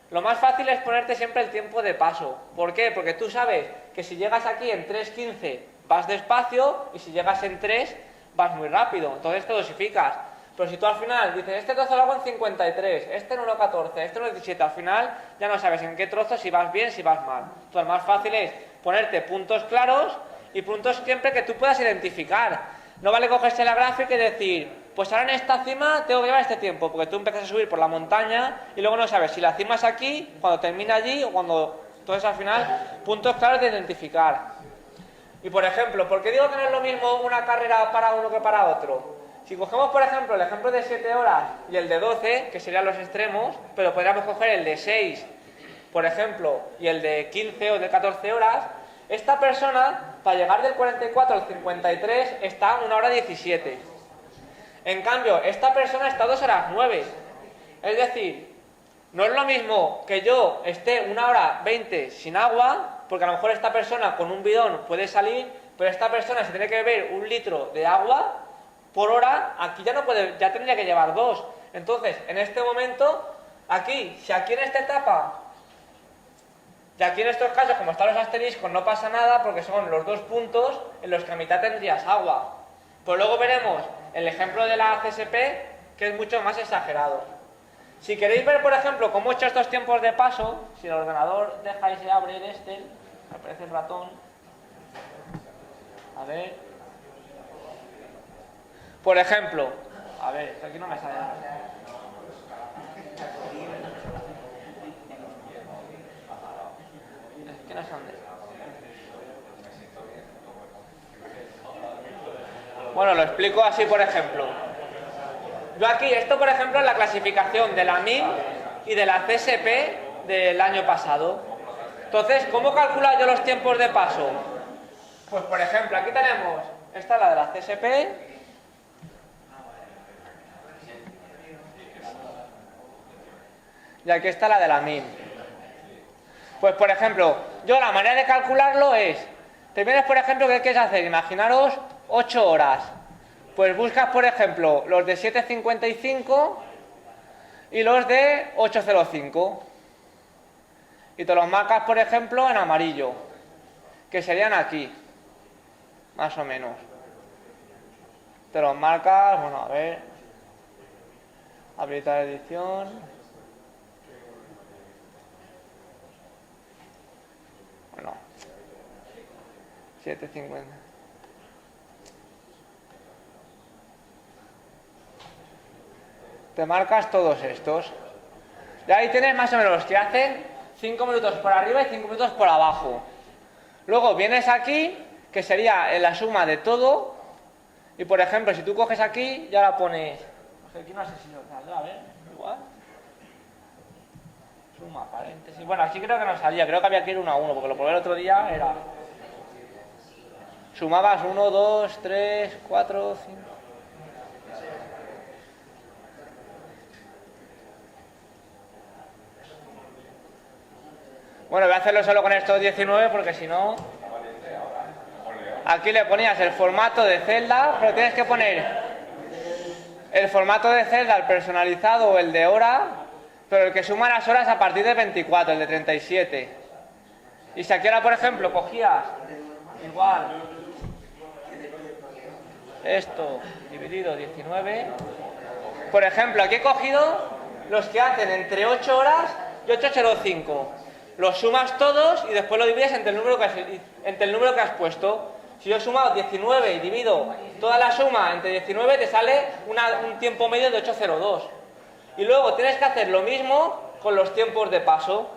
Speaker 1: Lo más fácil es ponerte siempre el tiempo de paso. ¿Por qué? Porque tú sabes que si llegas aquí en 3:15 vas despacio y si llegas en 3 vas muy rápido. Entonces te dosificas. Pero si tú al final dices, este trozo lo hago en 53, este en 1.14, este en 17, al final ya no sabes en qué trozo, si vas bien, si vas mal. Entonces, más fácil es ponerte puntos claros y puntos siempre que tú puedas identificar. No vale cogerse la gráfica y decir, pues ahora en esta cima tengo que llevar este tiempo, porque tú empiezas a subir por la montaña y luego no sabes si la cima es aquí, cuando termina allí o cuando... Entonces, al final, puntos claros de identificar. Y, por ejemplo, ¿por qué digo que no es lo mismo una carrera para uno que para otro? Si cogemos, por ejemplo, el ejemplo de 7 horas y el de 12, que serían los extremos, pero podríamos coger el de 6, por ejemplo, y el de 15 o de 14 horas, esta persona, para llegar del 44 al 53, está a 1 hora 17. En cambio, esta persona está a 2 horas 9. Es decir, no es lo mismo que yo esté 1 hora 20 sin agua, porque a lo mejor esta persona con un bidón puede salir, pero esta persona si tiene que beber 1 litro de agua por hora, aquí ya no puede, ya tendría que llevar 2. Entonces, en este momento, aquí, si aquí en esta etapa, y aquí en estos casos, como están los asteriscos, no pasa nada porque son los 2 puntos en los que a mitad tendrías agua. Pues luego veremos el ejemplo de la CSP, que es mucho más exagerado. Si queréis ver, por ejemplo, cómo he hecho estos tiempos de paso, si el ordenador dejáis de abrir aparece el ratón. A ver. Por ejemplo, a ver, esto aquí no me sale nada. Es que no sé dónde. Bueno, lo explico así, por ejemplo. Yo aquí, esto por ejemplo es la clasificación de la MIM y de la CSP del año pasado. Entonces, ¿cómo calculo yo los tiempos de paso? Pues por ejemplo, aquí tenemos, esta es la de la CSP. Y aquí está la de la MIM. Pues por ejemplo, yo la manera de calcularlo es, te vienes por ejemplo, ¿qué quieres hacer? Imaginaros 8 horas. Pues buscas por ejemplo los de 7.55 y los de 8.05. Y te los marcas por ejemplo en amarillo, que serían aquí, más o menos. Te los marcas, bueno, a ver, habilitar edición. Bueno, 7.50. Te marcas todos estos. Y ahí tienes más o menos los que hacen 5 minutos por arriba y 5 minutos por abajo. Luego vienes aquí, que sería la suma de todo. Y por ejemplo, si tú coges aquí, ya la pones... Aquí no sé si lo saldrá, a ver, igual. Suma, paréntesis. Bueno, aquí creo que no salía, creo que había que ir 1 a 1, porque lo probé el otro día, era... Sumabas 1, 2, 3, 4, 5... Bueno, voy a hacerlo solo con estos 19 porque si no... Aquí le ponías el formato de celda, pero tienes que poner el formato de celda, el personalizado o el de hora, pero el que suma las horas a partir de 24, el de 37. Y si aquí ahora, por ejemplo, cogías igual esto dividido 19, por ejemplo, aquí he cogido los que hacen entre 8 horas y 8.05. Los sumas todos y después lo divides entre el número que has puesto. Si yo he sumado 19 y divido toda la suma entre 19, te sale un tiempo medio de 8.02. Y luego tienes que hacer lo mismo con los tiempos de paso.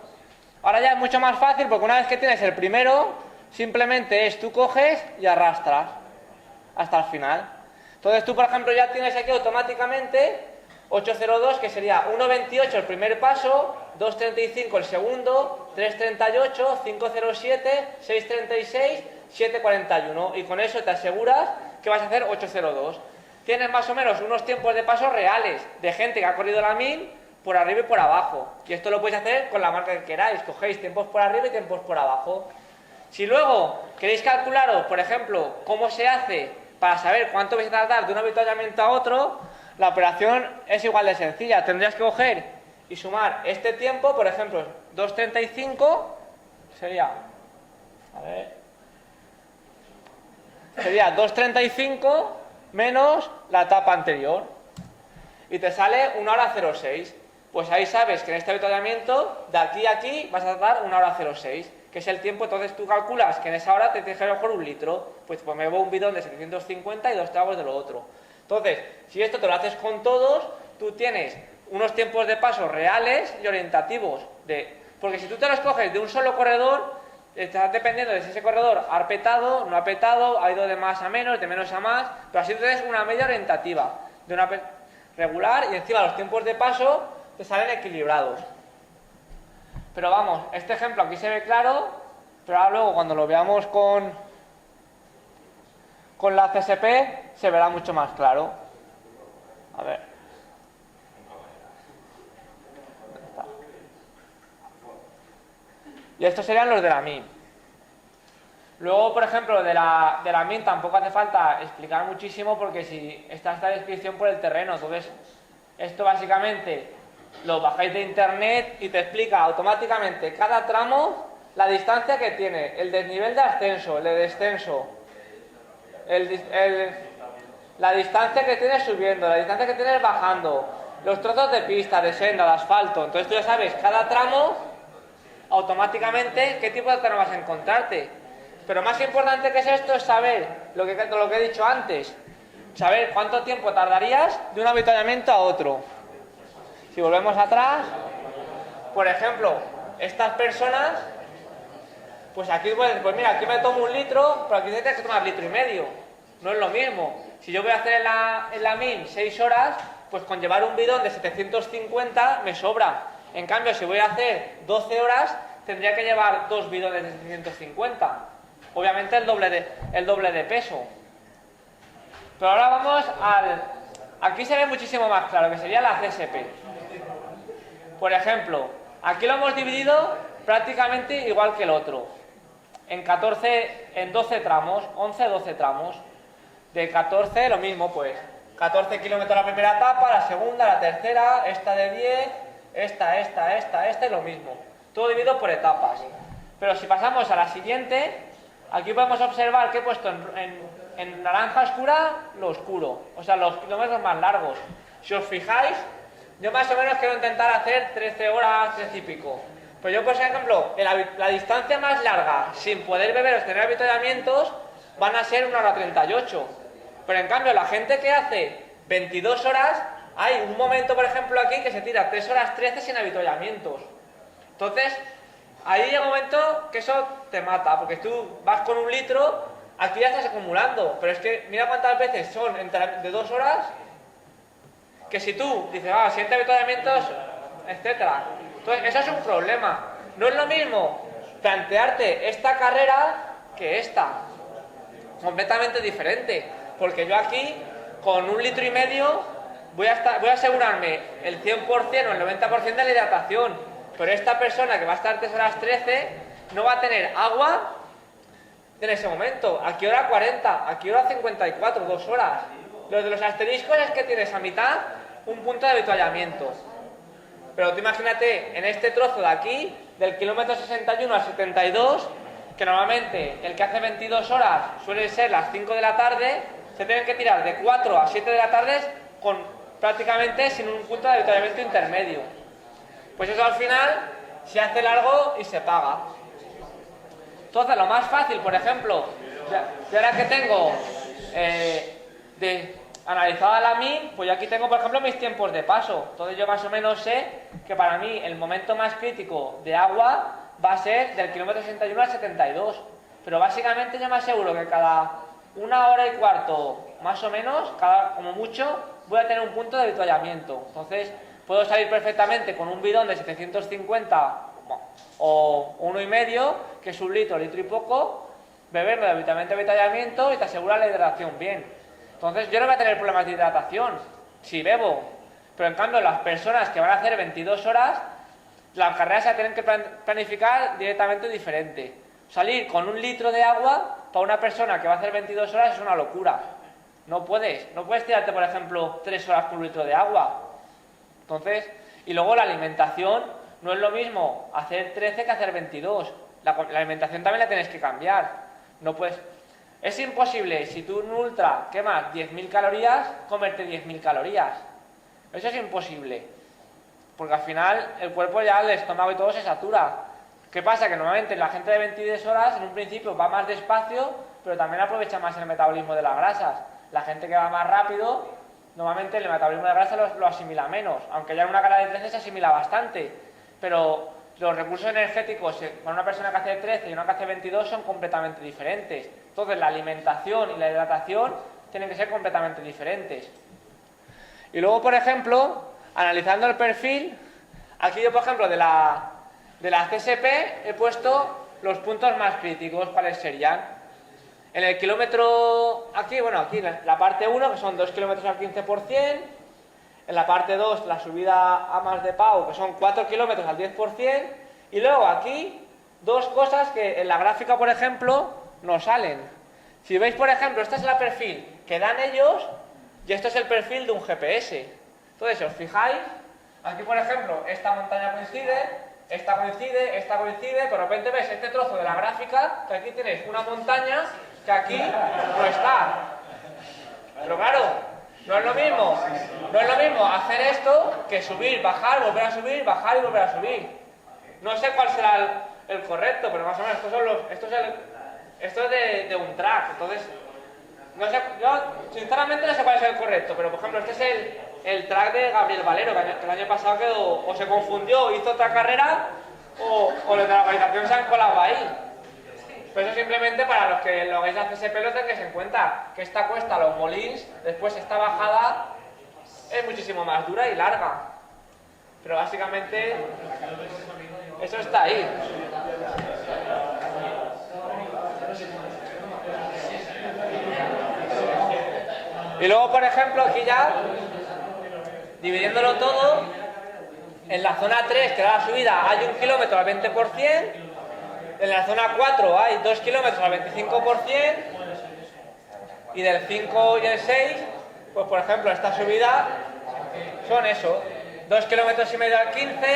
Speaker 1: Ahora ya es mucho más fácil porque una vez que tienes el primero, simplemente tú coges y arrastras hasta el final. Entonces tú, por ejemplo, ya tienes aquí automáticamente 8.02, que sería 1.28 el primer paso, 2.35 el segundo, 3.38, 5.07, 6.36, 7.41. Y con eso te aseguras que vas a hacer 8.02. Tienes más o menos unos tiempos de paso reales de gente que ha corrido la MIM por arriba y por abajo. Y esto lo podéis hacer con la marca que queráis. Cogéis tiempos por arriba y tiempos por abajo. Si luego queréis calcularos, por ejemplo, cómo se hace para saber cuánto vais a tardar de un avituallamiento a otro, la operación es igual de sencilla. Tendrías que coger y sumar este tiempo, por ejemplo, 2.35 sería, a ver, sería 2.35 menos la etapa anterior. y te sale 1 hora 06. Pues ahí sabes que en este avituallamiento, de aquí a aquí, vas a tardar 1 hora 06, que es el tiempo. Entonces tú calculas que en esa hora te tienes que mejor 1 litro, pues me bebo un bidón de 750 y 2 tragos de lo otro. Entonces, si esto te lo haces con todos, tú tienes unos tiempos de paso reales y orientativos, porque si tú te los coges de un solo corredor, estás dependiendo de si ese corredor ha petado, no ha petado, ha ido de más a menos, de menos a más, pero así tienes una media orientativa, de una regular, y encima los tiempos de paso te salen equilibrados. Pero vamos, este ejemplo aquí se ve claro, pero ahora luego cuando lo veamos con la CSP se verá mucho más claro. A ver. ¿Dónde está? Y estos serían los de la MIM. Luego, por ejemplo, de la MIM tampoco hace falta explicar muchísimo porque si está esta descripción por el terreno, entonces esto básicamente lo bajáis de internet y te explica automáticamente cada tramo, la distancia que tiene, el desnivel de ascenso, el de descenso, la distancia que tienes subiendo, la distancia que tienes bajando, los trozos de pista, de senda, de asfalto. Entonces tú ya sabes cada tramo automáticamente qué tipo de tramo vas a encontrarte. Pero más importante que es esto es saber lo que he dicho antes, saber cuánto tiempo tardarías de un avituallamiento a otro. Si volvemos atrás, por ejemplo, estas personas, pues aquí pues mira, aquí me tomo 1 litro, pero aquí tienes que tomar 1,5 litros. No es lo mismo. Si yo voy a hacer en la MIM 6 horas, pues con llevar un bidón de 750 me sobra. En cambio, si voy a hacer 12 horas, tendría que llevar 2 bidones de 750. Obviamente el doble de peso. Pero ahora vamos aquí se ve muchísimo más claro, que sería la CSP. Por ejemplo, aquí lo hemos dividido prácticamente igual que el otro. En 12 tramos, 11-12 tramos. De 14 lo mismo, pues. 14 kilómetros la primera etapa, la segunda, la tercera, esta de 10, esta y lo mismo. Todo dividido por etapas. Pero si pasamos a la siguiente, aquí podemos observar que he puesto en naranja oscura lo oscuro, o sea, los kilómetros más largos. Si os fijáis, yo más o menos quiero intentar hacer 13 horas, 13 y pico. Pero yo, por ejemplo, la distancia más larga, sin poder beber o tener avituallamientos, van a ser 1 hora 38. Pero en cambio, la gente que hace 22 horas, hay un momento, por ejemplo, aquí que se tira 3 horas 13 sin avituallamientos. Entonces, ahí llega un momento que eso te mata, porque tú vas con 1 litro, aquí ya estás acumulando. Pero es que mira cuántas veces son de 2 horas, que si tú dices, siguiente avituallamientos, etcétera. Entonces, eso es un problema. No es lo mismo plantearte esta carrera que esta. Completamente diferente. Porque yo aquí, con 1,5 litros, voy a asegurarme el 100% o el 90% de la hidratación. Pero esta persona que va a estar 3 horas 13 no va a tener agua en ese momento. ¿A qué hora 40? ¿A qué hora 54? 2 horas. Lo de los asteriscos es que tienes a mitad un punto de avituallamiento. Pero tú imagínate, en este trozo de aquí, del kilómetro 61 al 72, que normalmente el que hace 22 horas suele ser las 5 de la tarde, se tienen que tirar de 4 a 7 de la tarde prácticamente sin un punto de avituallamiento intermedio. Pues eso al final se hace largo y se paga. Entonces, lo más fácil, por ejemplo, yo ahora que tengo analizada la MIM, pues yo aquí tengo, por ejemplo, mis tiempos de paso. Entonces yo más o menos sé que para mí el momento más crítico de agua va a ser del kilómetro 61 al 72. Pero básicamente yo me aseguro que cada 1 hora y cuarto, más o menos, como mucho, voy a tener un punto de avituallamiento. Entonces puedo salir perfectamente con un bidón de 750 o 1,5, que es 1 litro, litro y poco, beberme de avituallamiento y te asegura la hidratación bien. Entonces yo no voy a tener problemas de hidratación si bebo. Pero en cambio las personas que van a hacer 22 horas, la carrera se la tienen que planificar directamente diferente. Salir con 1 litro de agua para una persona que va a hacer 22 horas es una locura. No puedes tirarte, por ejemplo, 3 horas con 1 litro de agua. Entonces, y luego la alimentación, no es lo mismo hacer 13 que hacer 22. La alimentación también la tienes que cambiar. No puedes. Es imposible, si tú en un ultra quemas 10.000 calorías, comerte 10.000 calorías. Eso es imposible, porque al final el cuerpo ya, el estómago y todo se satura. ¿Qué pasa? Que normalmente la gente de 22 horas en un principio va más despacio, pero también aprovecha más el metabolismo de las grasas. La gente que va más rápido, normalmente el metabolismo de la grasa lo asimila menos, aunque ya en una carrera de 13 se asimila bastante, pero los recursos energéticos para una persona que hace 13 y una que hace 22 son completamente diferentes. Entonces la alimentación y la hidratación tienen que ser completamente diferentes. Y luego, por ejemplo, analizando el perfil, aquí yo, por ejemplo, de la CSP he puesto los puntos más críticos. ¿Cuáles serían? En el kilómetro, aquí, bueno, aquí en la parte 1, que son 2 kilómetros al 15%, en la parte 2, la subida a más de Pau, que son 4 kilómetros al 10%, y luego aquí, dos cosas que en la gráfica, por ejemplo, no salen. Si veis, por ejemplo, este es el perfil que dan ellos, y esto es el perfil de un GPS. Entonces, si os fijáis, aquí, por ejemplo, esta montaña coincide, esta coincide, esta coincide, pero de repente ves este trozo de la gráfica, que aquí tenéis una montaña que aquí no está. Pero claro, no es lo mismo hacer esto que subir, bajar, volver a subir, bajar y volver a subir. No sé cuál será el correcto, pero más o menos esto es de un track. Entonces, no sé, yo sinceramente no sé cuál es el correcto, pero por ejemplo este es el track de Gabriel Valero, que el año pasado quedó, o se confundió, hizo otra carrera, o los de la organización se han colado ahí. Pero eso simplemente para los que lo hagáis a CSP lo tengáis en cuenta, que esta cuesta, los Molins, después esta bajada es muchísimo más dura y larga. Pero básicamente eso está ahí. Y luego, por ejemplo, aquí ya, dividiéndolo todo, en la zona 3, que da la subida, hay 1 kilómetro al 20%, en la zona 4 hay 2 kilómetros al 25%, y del 5 y el 6, pues por ejemplo, esta subida son eso, 2 kilómetros y medio al 15,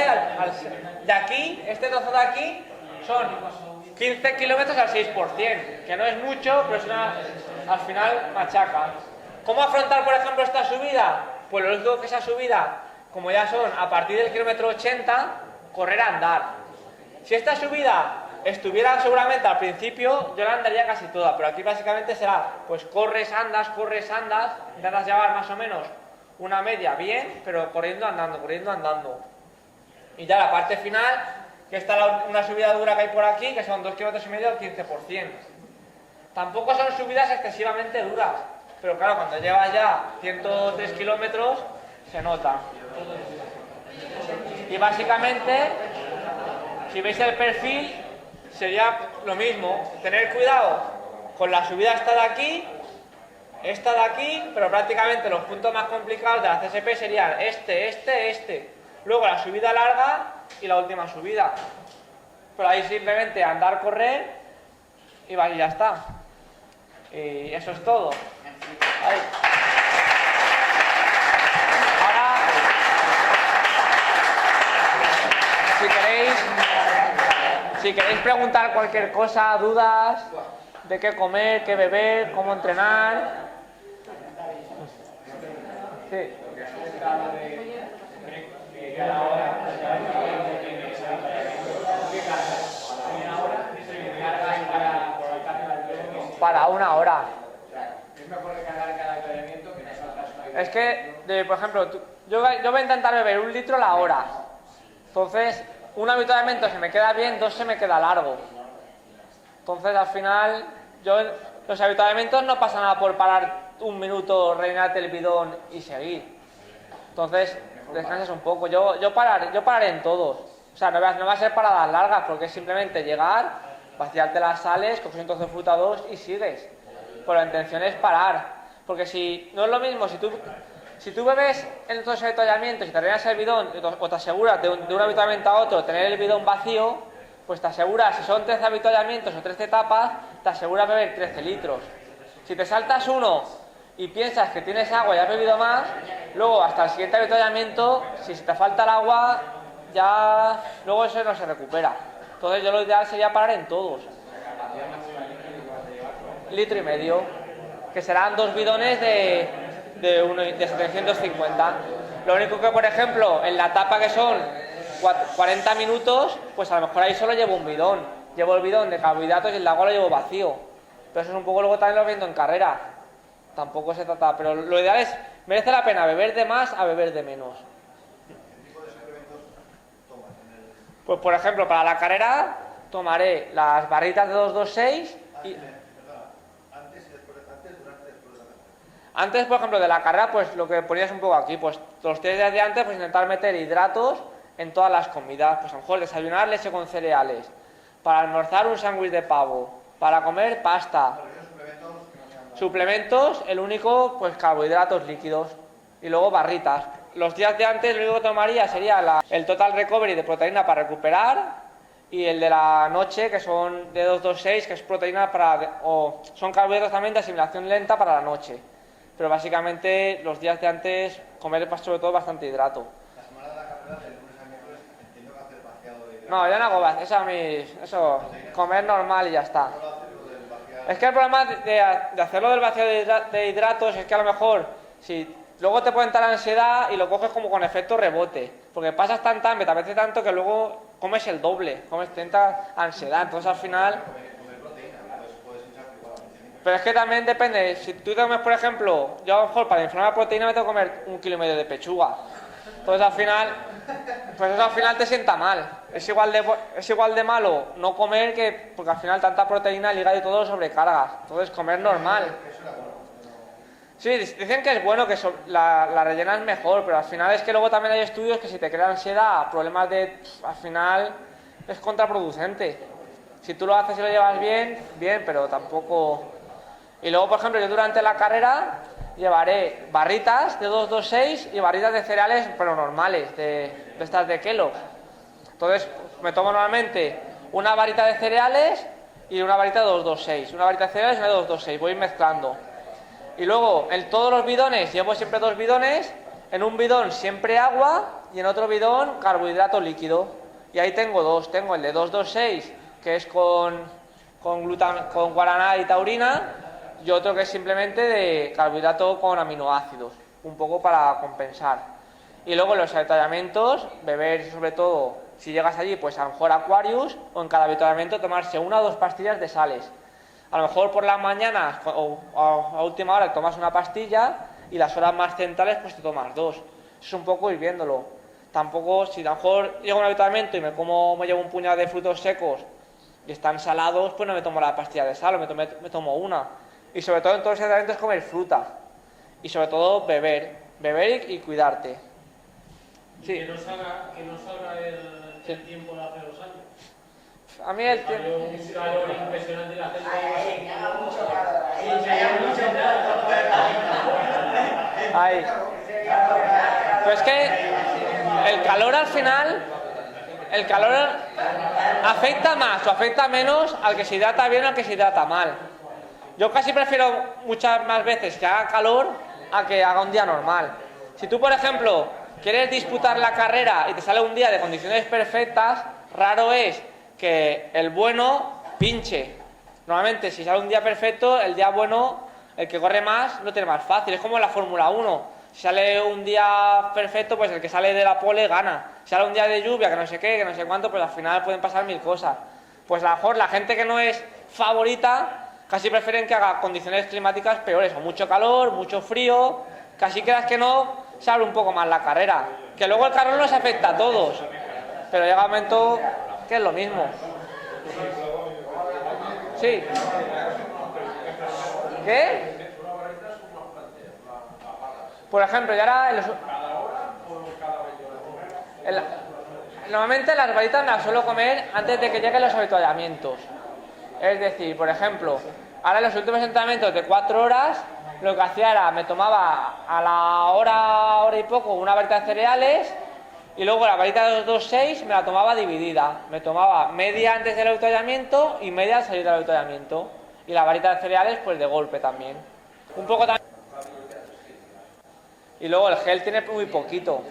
Speaker 1: de aquí, este trozo de aquí, son 15 kilómetros al 6%, que no es mucho, pero es al final machaca. ¿Cómo afrontar, por ejemplo, esta subida? Pues lo único que esa subida, como ya son a partir del kilómetro 80, correr a andar. Si esta subida estuviera seguramente al principio, yo la andaría casi toda, pero aquí básicamente será, pues corres, andas, intentas llevar más o menos una media bien, pero corriendo, andando. Y ya la parte final, que está una subida dura que hay por aquí, que son 2 kilómetros y medio al 15%. Tampoco son subidas excesivamente duras, pero claro, cuando llevas ya 103 kilómetros, se nota. Y básicamente, si veis el perfil, sería lo mismo. Tener cuidado con la subida esta de aquí, pero prácticamente los puntos más complicados de la CSP serían este. Luego la subida larga y la última subida. Pero ahí simplemente andar, correr y ya está. Y eso es todo. Ahí. Ahora, si queréis preguntar cualquier cosa, dudas de qué comer, qué beber, cómo entrenar. Sí. Para 1 hora.
Speaker 2: Es mejor recargar cada entrenamiento que no saltas.
Speaker 1: Es que, por ejemplo, yo voy a intentar beber 1 litro la hora. Entonces, un habituamiento se me queda bien, 2 se me queda largo. Entonces, al final, los habituamientos no pasa nada por parar 1 minuto, rellenarte el bidón y seguir. Entonces, descansas un poco. Yo pararé en todos. O sea, no va a ser paradas largas, porque es simplemente llegar, vaciarte las sales, coges un trozo de fruta 2 y sigues. Pero la intención es parar. Porque si no es lo mismo, si tú bebes en estos avituallamientos y te rellenas el bidón, o te aseguras de un avituallamiento a otro tener el bidón vacío, pues te aseguras, si son 13 avituallamientos o 13 etapas, te aseguras beber 13 litros. Si te saltas uno y piensas que tienes agua y has bebido más, luego hasta el siguiente avituallamiento, si te falta el agua, ya luego eso no se recupera. Entonces yo lo ideal sería parar en todos. 1,5 litros, que serán 2 bidones de 750. Lo único que, por ejemplo, en la etapa que son 40 minutos, pues a lo mejor ahí solo llevo un bidón. Llevo el bidón de carbohidratos y el de agua lo llevo vacío. Pero eso es un poco, luego también lo viendo en carrera. Tampoco se trata, pero lo ideal es, merece la pena beber de más a beber de menos.
Speaker 3: ¿Qué tipo de suplementos tomas en el...?
Speaker 1: Pues por ejemplo, para la carrera tomaré las barritas de 226 y...
Speaker 3: Antes y después, antes, durante y después de la carrera.
Speaker 1: Antes, por ejemplo, de la carrera, pues lo que ponías un poco aquí, pues los 3 días de antes, pues intentar meter hidratos en todas las comidas. Pues a lo mejor desayunar leche con cereales, para almorzar un sándwich de pavo, para comer pasta. Suplementos, el único, pues carbohidratos líquidos y luego barritas. Los días de antes lo único que tomaría sería el Total Recovery de proteína para recuperar y el de la noche, que son de 226, que es proteína o son carbohidratos también de asimilación lenta para la noche. Pero básicamente los días de antes comer sobre todo bastante hidrato.
Speaker 3: La semana de la carrera, del lunes al miércoles, entiendo que hacer vaciado de hidratos.
Speaker 1: No, yo no hago vaciado, eso, comer normal y ya está. Es que el problema de hacerlo del vacío de hidratos es que a lo mejor, si luego te puede entrar ansiedad y lo coges como con efecto rebote, porque pasas tanta hambre, te apetece tanto que luego comes el doble, te entra ansiedad, entonces al final... Pero es que también depende, si tú te comes, por ejemplo, yo a lo mejor para inflamar la proteína me tengo que comer 1,5 kilos de pechuga, entonces al final, pues eso al final te sienta mal. Es igual de malo no comer que, porque al final tanta proteína, el hígado y todo lo sobrecarga. Entonces comer normal. Sí, dicen que es bueno, que la rellena es mejor, pero al final es que luego también hay estudios que si te crea ansiedad, problemas al final es contraproducente. Si tú lo haces y lo llevas bien, bien, pero tampoco... Y luego, por ejemplo, yo durante la carrera llevaré barritas de 226 y barritas de cereales, pero normales, de estas de Kellogg. Entonces, me tomo normalmente una varita de cereales y una varita de 226. Una varita de cereales y una de 226. Voy mezclando. Y luego, en todos los bidones, llevo siempre 2 bidones. En un bidón siempre agua y en otro bidón carbohidrato líquido. Y ahí tengo 2. Tengo el de 226, que es con guaraná y taurina, y otro que es simplemente de carbohidrato con aminoácidos. Un poco para compensar. Y luego los avituallamientos, beber sobre todo, si llegas allí, pues a lo mejor Aquarius, o en cada avituallamiento tomarse 1 o 2 pastillas de sales. A lo mejor por las mañanas o a última hora tomas una pastilla y las horas más centrales pues te tomas 2. Es un poco ir viéndolo. Tampoco, si a lo mejor llego a un avituallamiento y me llevo un puñado de frutos secos y están salados, pues no me tomo la pastilla de sal, me tomo una. Y sobre todo en todos los avituallamientos comer fruta. Y sobre todo beber y cuidarte.
Speaker 4: Sí. Que no salga el tiempo de hace 2 años.
Speaker 1: A mí el tiempo...
Speaker 4: Un calor impresionante y la gente...
Speaker 1: Ahí. Pero es que el calor al final... El calor afecta más o afecta menos al que se hidrata bien o al que se hidrata mal. Yo casi prefiero muchas más veces que haga calor a que haga un día normal. Si tú, por ejemplo, quieres disputar la carrera y te sale un día de condiciones perfectas, raro es que el bueno pinche. Normalmente, si sale un día perfecto, el día bueno, el que corre más, lo tiene más fácil. Es como en la Fórmula 1. Si sale un día perfecto, pues el que sale de la pole gana. Si sale un día de lluvia, que no sé qué, que no sé cuánto, pues al final pueden pasar 1000 cosas. Pues a lo mejor la gente que no es favorita, casi prefieren que haga condiciones climáticas peores, o mucho calor, mucho frío, casi creas que no, se abre un poco más la carrera. Que luego el calor nos afecta a todos, pero llega un momento que es lo mismo. Sí. ¿Qué? Por ejemplo, ya ahora... Normalmente las varitas me las suelo comer antes de que lleguen los avituallamientos. Es decir, por ejemplo, ahora en los últimos entrenamientos de 4 horas, lo que hacía era, me tomaba a la hora y poco una varita de cereales y luego la varita de 226 me la tomaba dividida. Me tomaba media antes del avituallamiento y media al salir del avituallamiento. Y la varita de cereales pues de golpe también. Un poco también. Y luego el gel tiene muy poquito.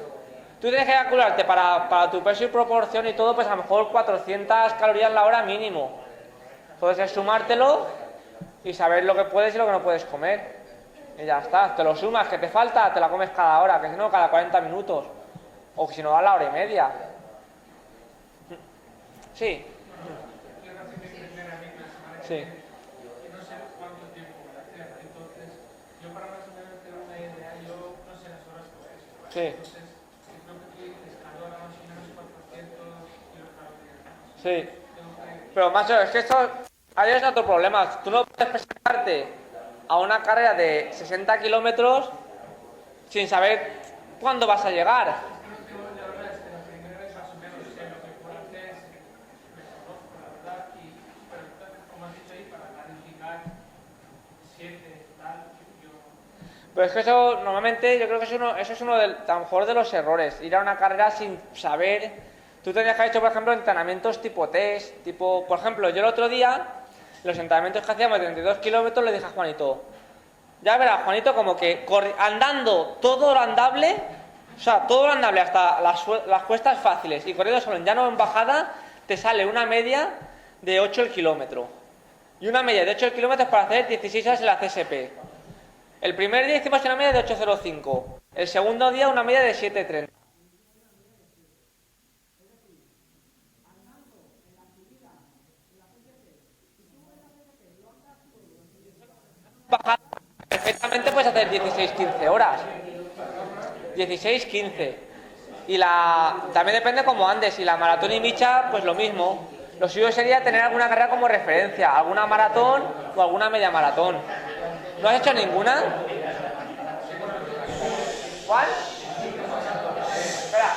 Speaker 1: Tú tienes que calcularte para tu peso y proporción y todo, pues a lo mejor 400 calorías la hora mínimo. Entonces es sumártelo y saber lo que puedes y lo que no puedes comer. Y ya está, te lo sumas, que te falta, te la comes cada hora, que si no, cada 40 minutos. O si no, a la hora y media. Sí. Sí.
Speaker 4: Y no sé cuánto tiempo voy a hacer. Entonces, yo para más o menos tener una idea, yo no sé las horas que voy a hacer.
Speaker 1: Sí.
Speaker 4: Entonces, yo creo que tú dices calor a más o menos 400 kilocalorías.
Speaker 1: Sí. Pero, macho, es que esto... Ahí es otro problema. Tú no puedes presentarte a una carrera de 60 kilómetros sin saber cuándo vas a llegar. Pero es que eso, normalmente, yo creo que eso es uno a lo mejor de los errores. Ir a una carrera sin saber... Tú tendrías que haber hecho, por ejemplo, entrenamientos tipo test, tipo... Por ejemplo, yo el otro día, los entrenamientos que hacíamos de 32 kilómetros, le dije a Juanito, ya verás, Juanito, como que andando todo lo andable, o sea, todo lo andable hasta las cuestas fáciles y corriendo solo en llano o en bajada, te sale una media de 8 el kilómetro. Y una media de 8 kilómetros para hacer 16 horas en la CSP. El primer día hicimos una media de 8.05. El segundo día una media de 7.30. Bajada, perfectamente puedes hacer 16-15 horas. 16-15. Y también depende cómo andes. Y la maratón y micha, pues lo mismo. Lo suyo sería tener alguna carrera como referencia, alguna maratón o alguna media maratón. ¿No has hecho ninguna? ¿Cuál? Espera,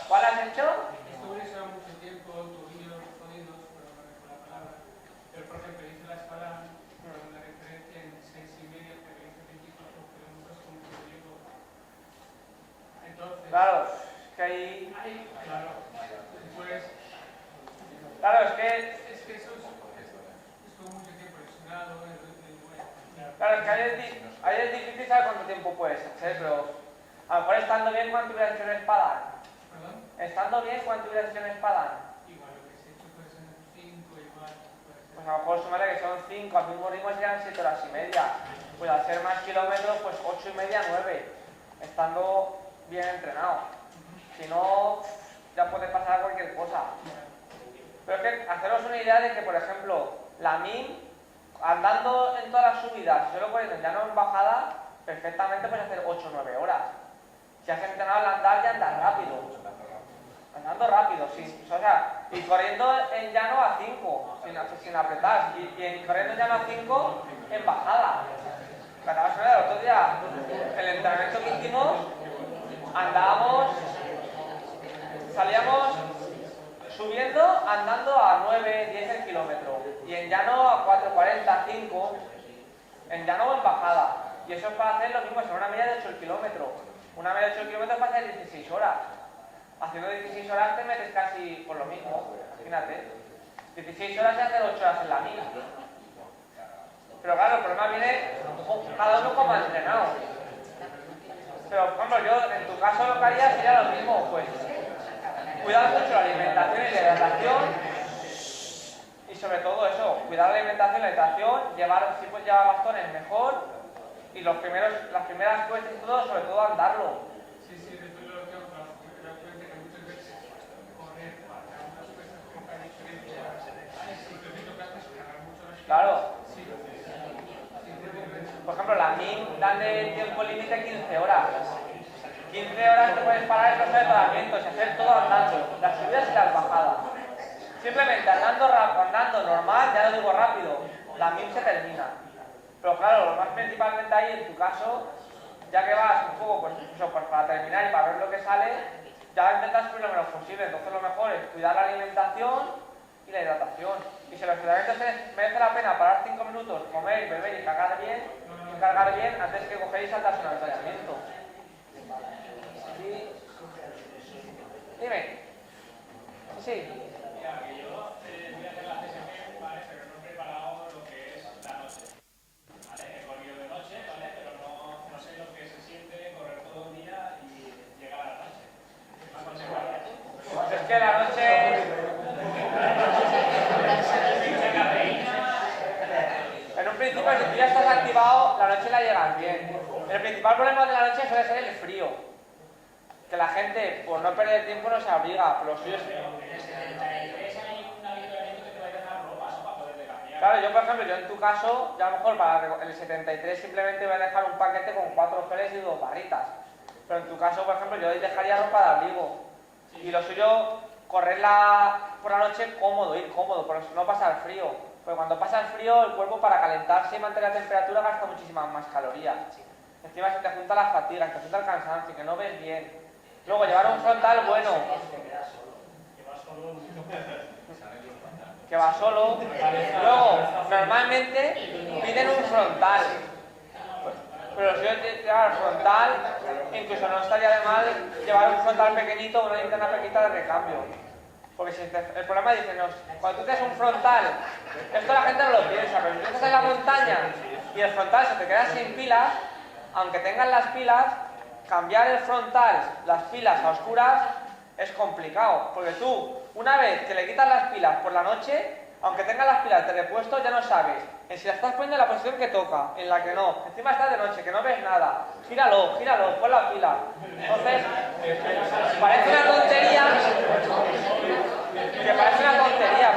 Speaker 1: ¿cuál has hecho?
Speaker 4: Estuve lleva mucho tiempo, tobillos jodidos, con la palabra. Pero por ejemplo, hice la escala con la referencia en 6,5, pero hice 24 kilómetros como que llego. Entonces.
Speaker 1: Claro, es que ahí.
Speaker 4: Claro. Pues.
Speaker 1: Claro, es que
Speaker 4: eso estuvo mucho tiempo lesionado.
Speaker 1: Claro, es que ahí es difícil saber cuánto tiempo puedes hacer, pero a lo mejor estando bien, ¿cuánto hubieras hecho en espada?
Speaker 4: ¿Perdón?
Speaker 1: Estando bien, ¿cuánto hubieras hecho en espada?
Speaker 4: Igual lo que se ha hecho puede ser 5, igual.
Speaker 1: Pues a lo mejor sumarle que son 5, al mismo ritmo serían 7 horas y media. Pues al ser más kilómetros, pues 8 y media, 9. Estando bien entrenado. Si no, ya puede pasar cualquier cosa. Pero es que haceros una idea de que, por ejemplo, la MIM, andando en todas las subidas, solo corriendo ya no en bajada, perfectamente puedes hacer 8 o 9 horas. Si has entrenado al andar, ya andas rápido. Andando rápido, sí. O sea, y corriendo en llano a 5, sin apretar. Y corriendo en llano a 5 en bajada. El otro día, el entrenamiento que hicimos, andábamos, salíamos subiendo, andando a 9, 10 el kilómetro. Y en llano a 4,40, 5. En llano o en bajada. Y eso es para hacer lo mismo, es una media de 8 el kilómetro. Una media de 8 el kilómetro es para hacer 16 horas. Haciendo 16 horas te metes casi por lo mismo, imagínate. 16 horas y hacer 8 horas en la mía. Pero claro, el problema viene cada uno como ha entrenado. Pero, por ejemplo, yo en tu caso lo que haría sería lo mismo, pues cuidar mucho la alimentación y la hidratación. Y sobre todo eso, cuidar la alimentación y la hidratación, si puedes llevar bastones mejor. Y las primeras cuestas y todo, sobre todo andarlo.
Speaker 4: Sí, después lo tengo claro, porque me doy cuenta que muchas veces correr para unas cuestas como que hay diferencia, simplemente que haces cargar mucho la espalda.
Speaker 1: Claro.
Speaker 4: Sí.
Speaker 1: Por ejemplo, la MIM dan de tiempo límite 15 horas. 15 horas te puedes parar en los entrenamientos y hacer todo andando, las subidas y las bajadas. Simplemente andando normal, ya no digo rápido, la MIM se termina. Pero claro, lo más principalmente ahí en tu caso, ya que vas un poco pues para terminar y para ver lo que sale, ya intentas subir lo menos posible. Entonces lo mejor es cuidar la alimentación y la hidratación. Y si los entrenamientos merece la pena parar 5 minutos, comer, beber y cargar bien antes que cogéis y saltarse un entrenamiento. Dime. Sí.
Speaker 5: Mira, que yo voy a hacer la CSP, ¿vale? Pero no he preparado lo que es la noche. ¿Vale? He corrido de noche, ¿vale? Pero no sé lo que se siente correr todo el día y llegar a la noche. ¿Me aconsejarías?
Speaker 1: Pues es que la noche... En un principio, si tú ya estás activado, la noche noche la llegas bien. El principal problema de la noche suele ser el frío. Que la gente, por no perder tiempo, no se abriga, pero los fríos...
Speaker 5: En el 73 hay un avituallamiento que te va a dejar ropa, ¿no? Para poderte cambiar.
Speaker 1: Claro, yo por ejemplo, yo en tu caso, yo a lo mejor para el 73 simplemente voy a dejar un paquete con 4 geles y 2 barritas. Pero en tu caso, por ejemplo, yo ahí dejaría ropa de abrigo. Y lo suyo, correrla por la noche cómodo, ir cómodo, por no pasar frío. Porque cuando pasa el frío, el cuerpo para calentarse y mantener la temperatura gasta muchísimas más calorías. Encima se te junta la fatiga, se te junta el cansancio, que no ves bien. Luego llevar un frontal bueno. Que va solo. Luego, normalmente piden un frontal. Pero si yo llevar frontal, incluso no estaría de mal llevar un frontal pequeñito o una linterna pequeñita de recambio. Porque si el problema es, cuando tú tienes un frontal, esto la gente no lo piensa, pero si tú estás en la montaña y el frontal se te queda sin pilas, aunque tengan las pilas, cambiar el frontal, las pilas a oscuras, es complicado. Porque tú, una vez que le quitas las pilas por la noche, aunque tengas las pilas de repuesto, ya no sabes en si la estás poniendo en la posición que toca, en la que no. Encima estás de noche, que no ves nada. Gíralo, pon la pila. Entonces, parece una tontería,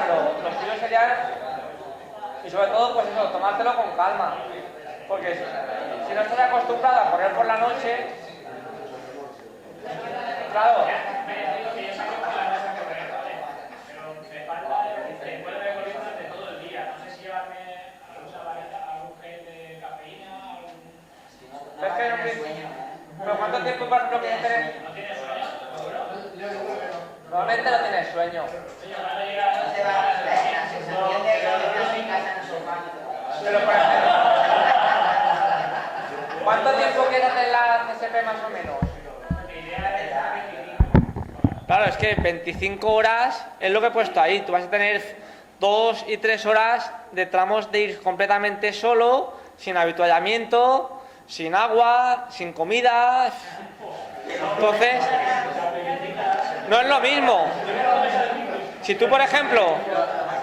Speaker 1: pero lo suyo sería, y sobre todo, pues eso, tomártelo con calma. Porque si no estás acostumbrado a correr por la noche, claro. ¿Pero cuánto tiempo, por ejemplo, que tienes? Normalmente no tienes sueño. Pero, por ejemplo, ¿cuánto tiempo quedas en la CSP más o menos? Claro, es que 25 horas es lo que he puesto ahí. Tú vas a tener 2 y 3 horas de tramos de ir completamente solo, sin habituallamiento, sin agua, sin comida. Entonces, no es lo mismo. Si tú, por ejemplo,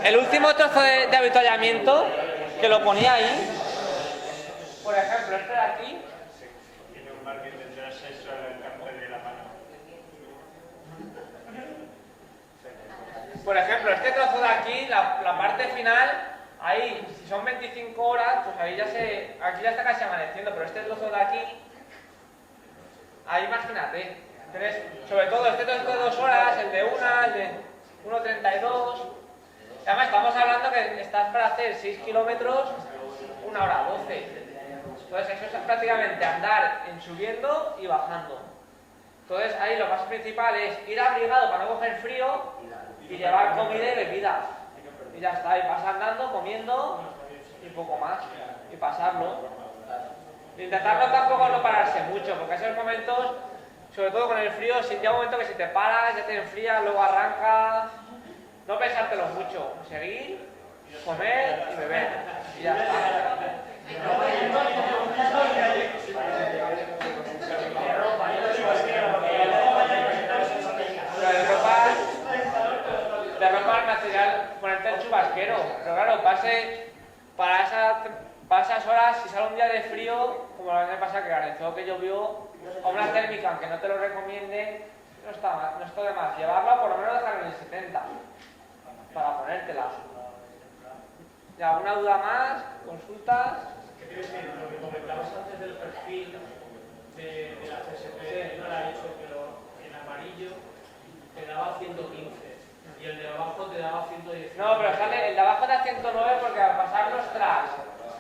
Speaker 1: el último trozo de habituallamiento, que lo ponía ahí, por ejemplo, este de aquí,
Speaker 5: Tiene un margen de 3 al campo de la mano.
Speaker 1: por ejemplo, este trozo de aquí, la parte final, ahí, si son 25 horas, pues ahí aquí ya está casi amaneciendo, pero este trozo de aquí, ahí imagínate, sobre todo este trozo de 2 horas, el de 1, el de 1:32, además estamos hablando que estás para hacer 6 kilómetros, 1 hora 12, entonces eso es prácticamente andar en subiendo y bajando. Entonces ahí lo más principal es ir abrigado para no coger frío y llevar comida y bebida. Y ya está, y vas andando, comiendo y poco más. Y pasarlo. Intentarlo tampoco no pararse mucho, porque esos momentos, sobre todo con el frío, si llega un momento que si te paras, ya te enfrías, luego arrancas. No pensártelo mucho. Seguir, comer y beber. Y ya está. De ropa al material, ponerte el chubasquero. Pero claro, para esas horas, si sale un día de frío, como la vez pasada que granizó, que llovió, o una térmica, aunque no te lo recomiende, no está de más. Llevarla, por lo menos dejarla en el 70, para ponértela. ¿Y alguna duda más? ¿Consultas?
Speaker 6: Lo que comentabas antes del perfil de la CSP, no lo ha hecho, pero en amarillo te daba 115 y el de abajo te daba 119.
Speaker 1: No, pero sale, el de abajo da 109 porque al pasar los tracks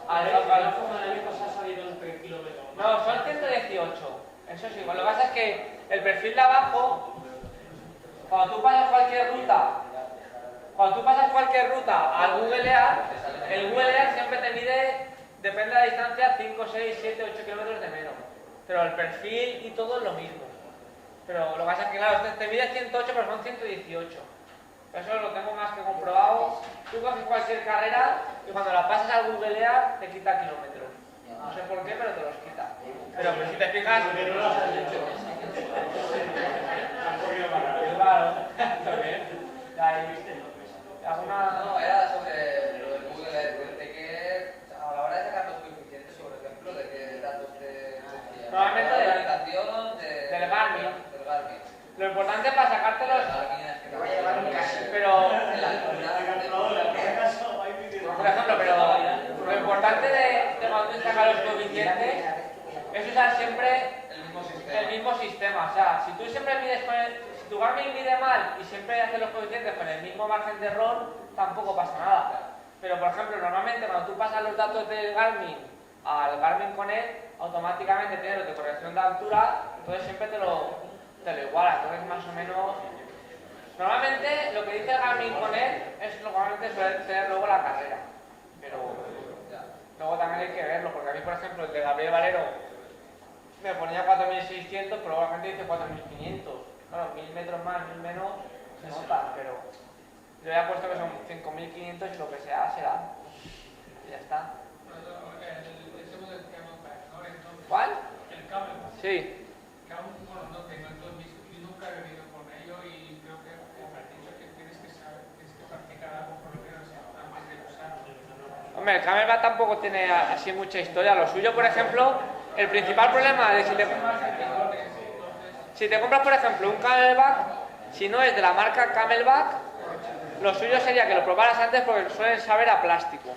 Speaker 6: El abajo del año pasado ha salido un kilómetro.
Speaker 1: No, son 118. Eso sí, lo que pasa es que el perfil de abajo, cuando tú pasas cualquier ruta al Google Earth, el Google Earth siempre te mide, depende de la distancia, 5, 6, 7, 8 kilómetros de menos. Pero el perfil y todo es lo mismo. Pero lo que pasa es que, claro, te mide 108, pero son 118. Eso lo tengo más que comprobado. Tú coges cualquier carrera y cuando la pasas al Google Earth te quita kilómetros. No sé por qué, pero te los quita. Pero si te fijas... Claro.
Speaker 3: No, era sobre lo del Google Earth, de que a la hora de sacar los coeficientes, por ejemplo, de que
Speaker 1: es usar siempre
Speaker 3: El mismo sistema.
Speaker 1: el mismo sistema. O sea, si tú siempre mides con si tu Garmin mide mal y siempre haces los coeficientes con el mismo margen de error, tampoco pasa nada. Pero, por ejemplo, normalmente cuando tú pasas los datos del Garmin al Garmin Connect, automáticamente tiene los de corrección de altura, entonces siempre te lo iguala. Entonces, más o menos... Normalmente, lo que dice el Garmin Connect es lo que normalmente suele tener luego la carrera. Pero luego también hay que verlo, porque a mí, por ejemplo, el de Gabriel Valero me ponía 4.600, pero luego la gente dice 4.500. Claro, 1.000 metros más, 1.000 menos, se nota, pero yo ya he puesto que son 5.500 y lo que sea será. Y ya está.
Speaker 4: El tema del Camelback, ¿no? Entonces,
Speaker 1: ¿Cuál?
Speaker 4: el Camelback.
Speaker 1: Sí.
Speaker 4: Que aún, bueno, no tengo, entonces yo nunca he vivido con ello y creo que me has dicho que tienes que saber, tienes que practicar algo por lo menos antes de usarlo.
Speaker 1: Hombre, el Camelback tampoco tiene así mucha historia. Lo suyo, por ejemplo, el principal problema de si te compras, por ejemplo, un Camelback, si no es de la marca Camelback, lo suyo sería que lo probaras antes porque suelen saber a plástico.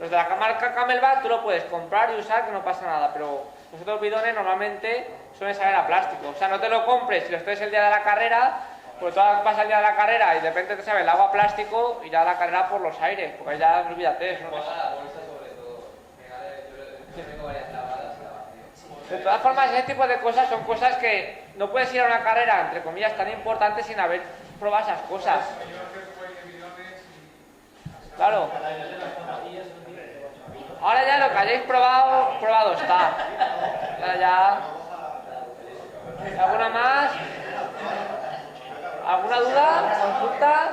Speaker 1: Los de la marca Camelback tú lo puedes comprar y usar que no pasa nada, pero los otros bidones normalmente suelen saber a plástico. O sea, no te lo compres si lo estés el día de la carrera, porque tú vas al día de la carrera y de repente te sabe el agua a plástico y ya la carrera por los aires, porque ya olvídate, eso no es.
Speaker 3: La bolsa sobre todo. Yo tengo varias lavadas.
Speaker 1: De todas formas, ese tipo de cosas son cosas que no puedes ir a una carrera, entre comillas, tan importante sin haber probado esas cosas. Claro. Ahora ya lo que hayáis probado, probado está. Ya. ¿Alguna más? ¿Alguna duda? ¿Consultas?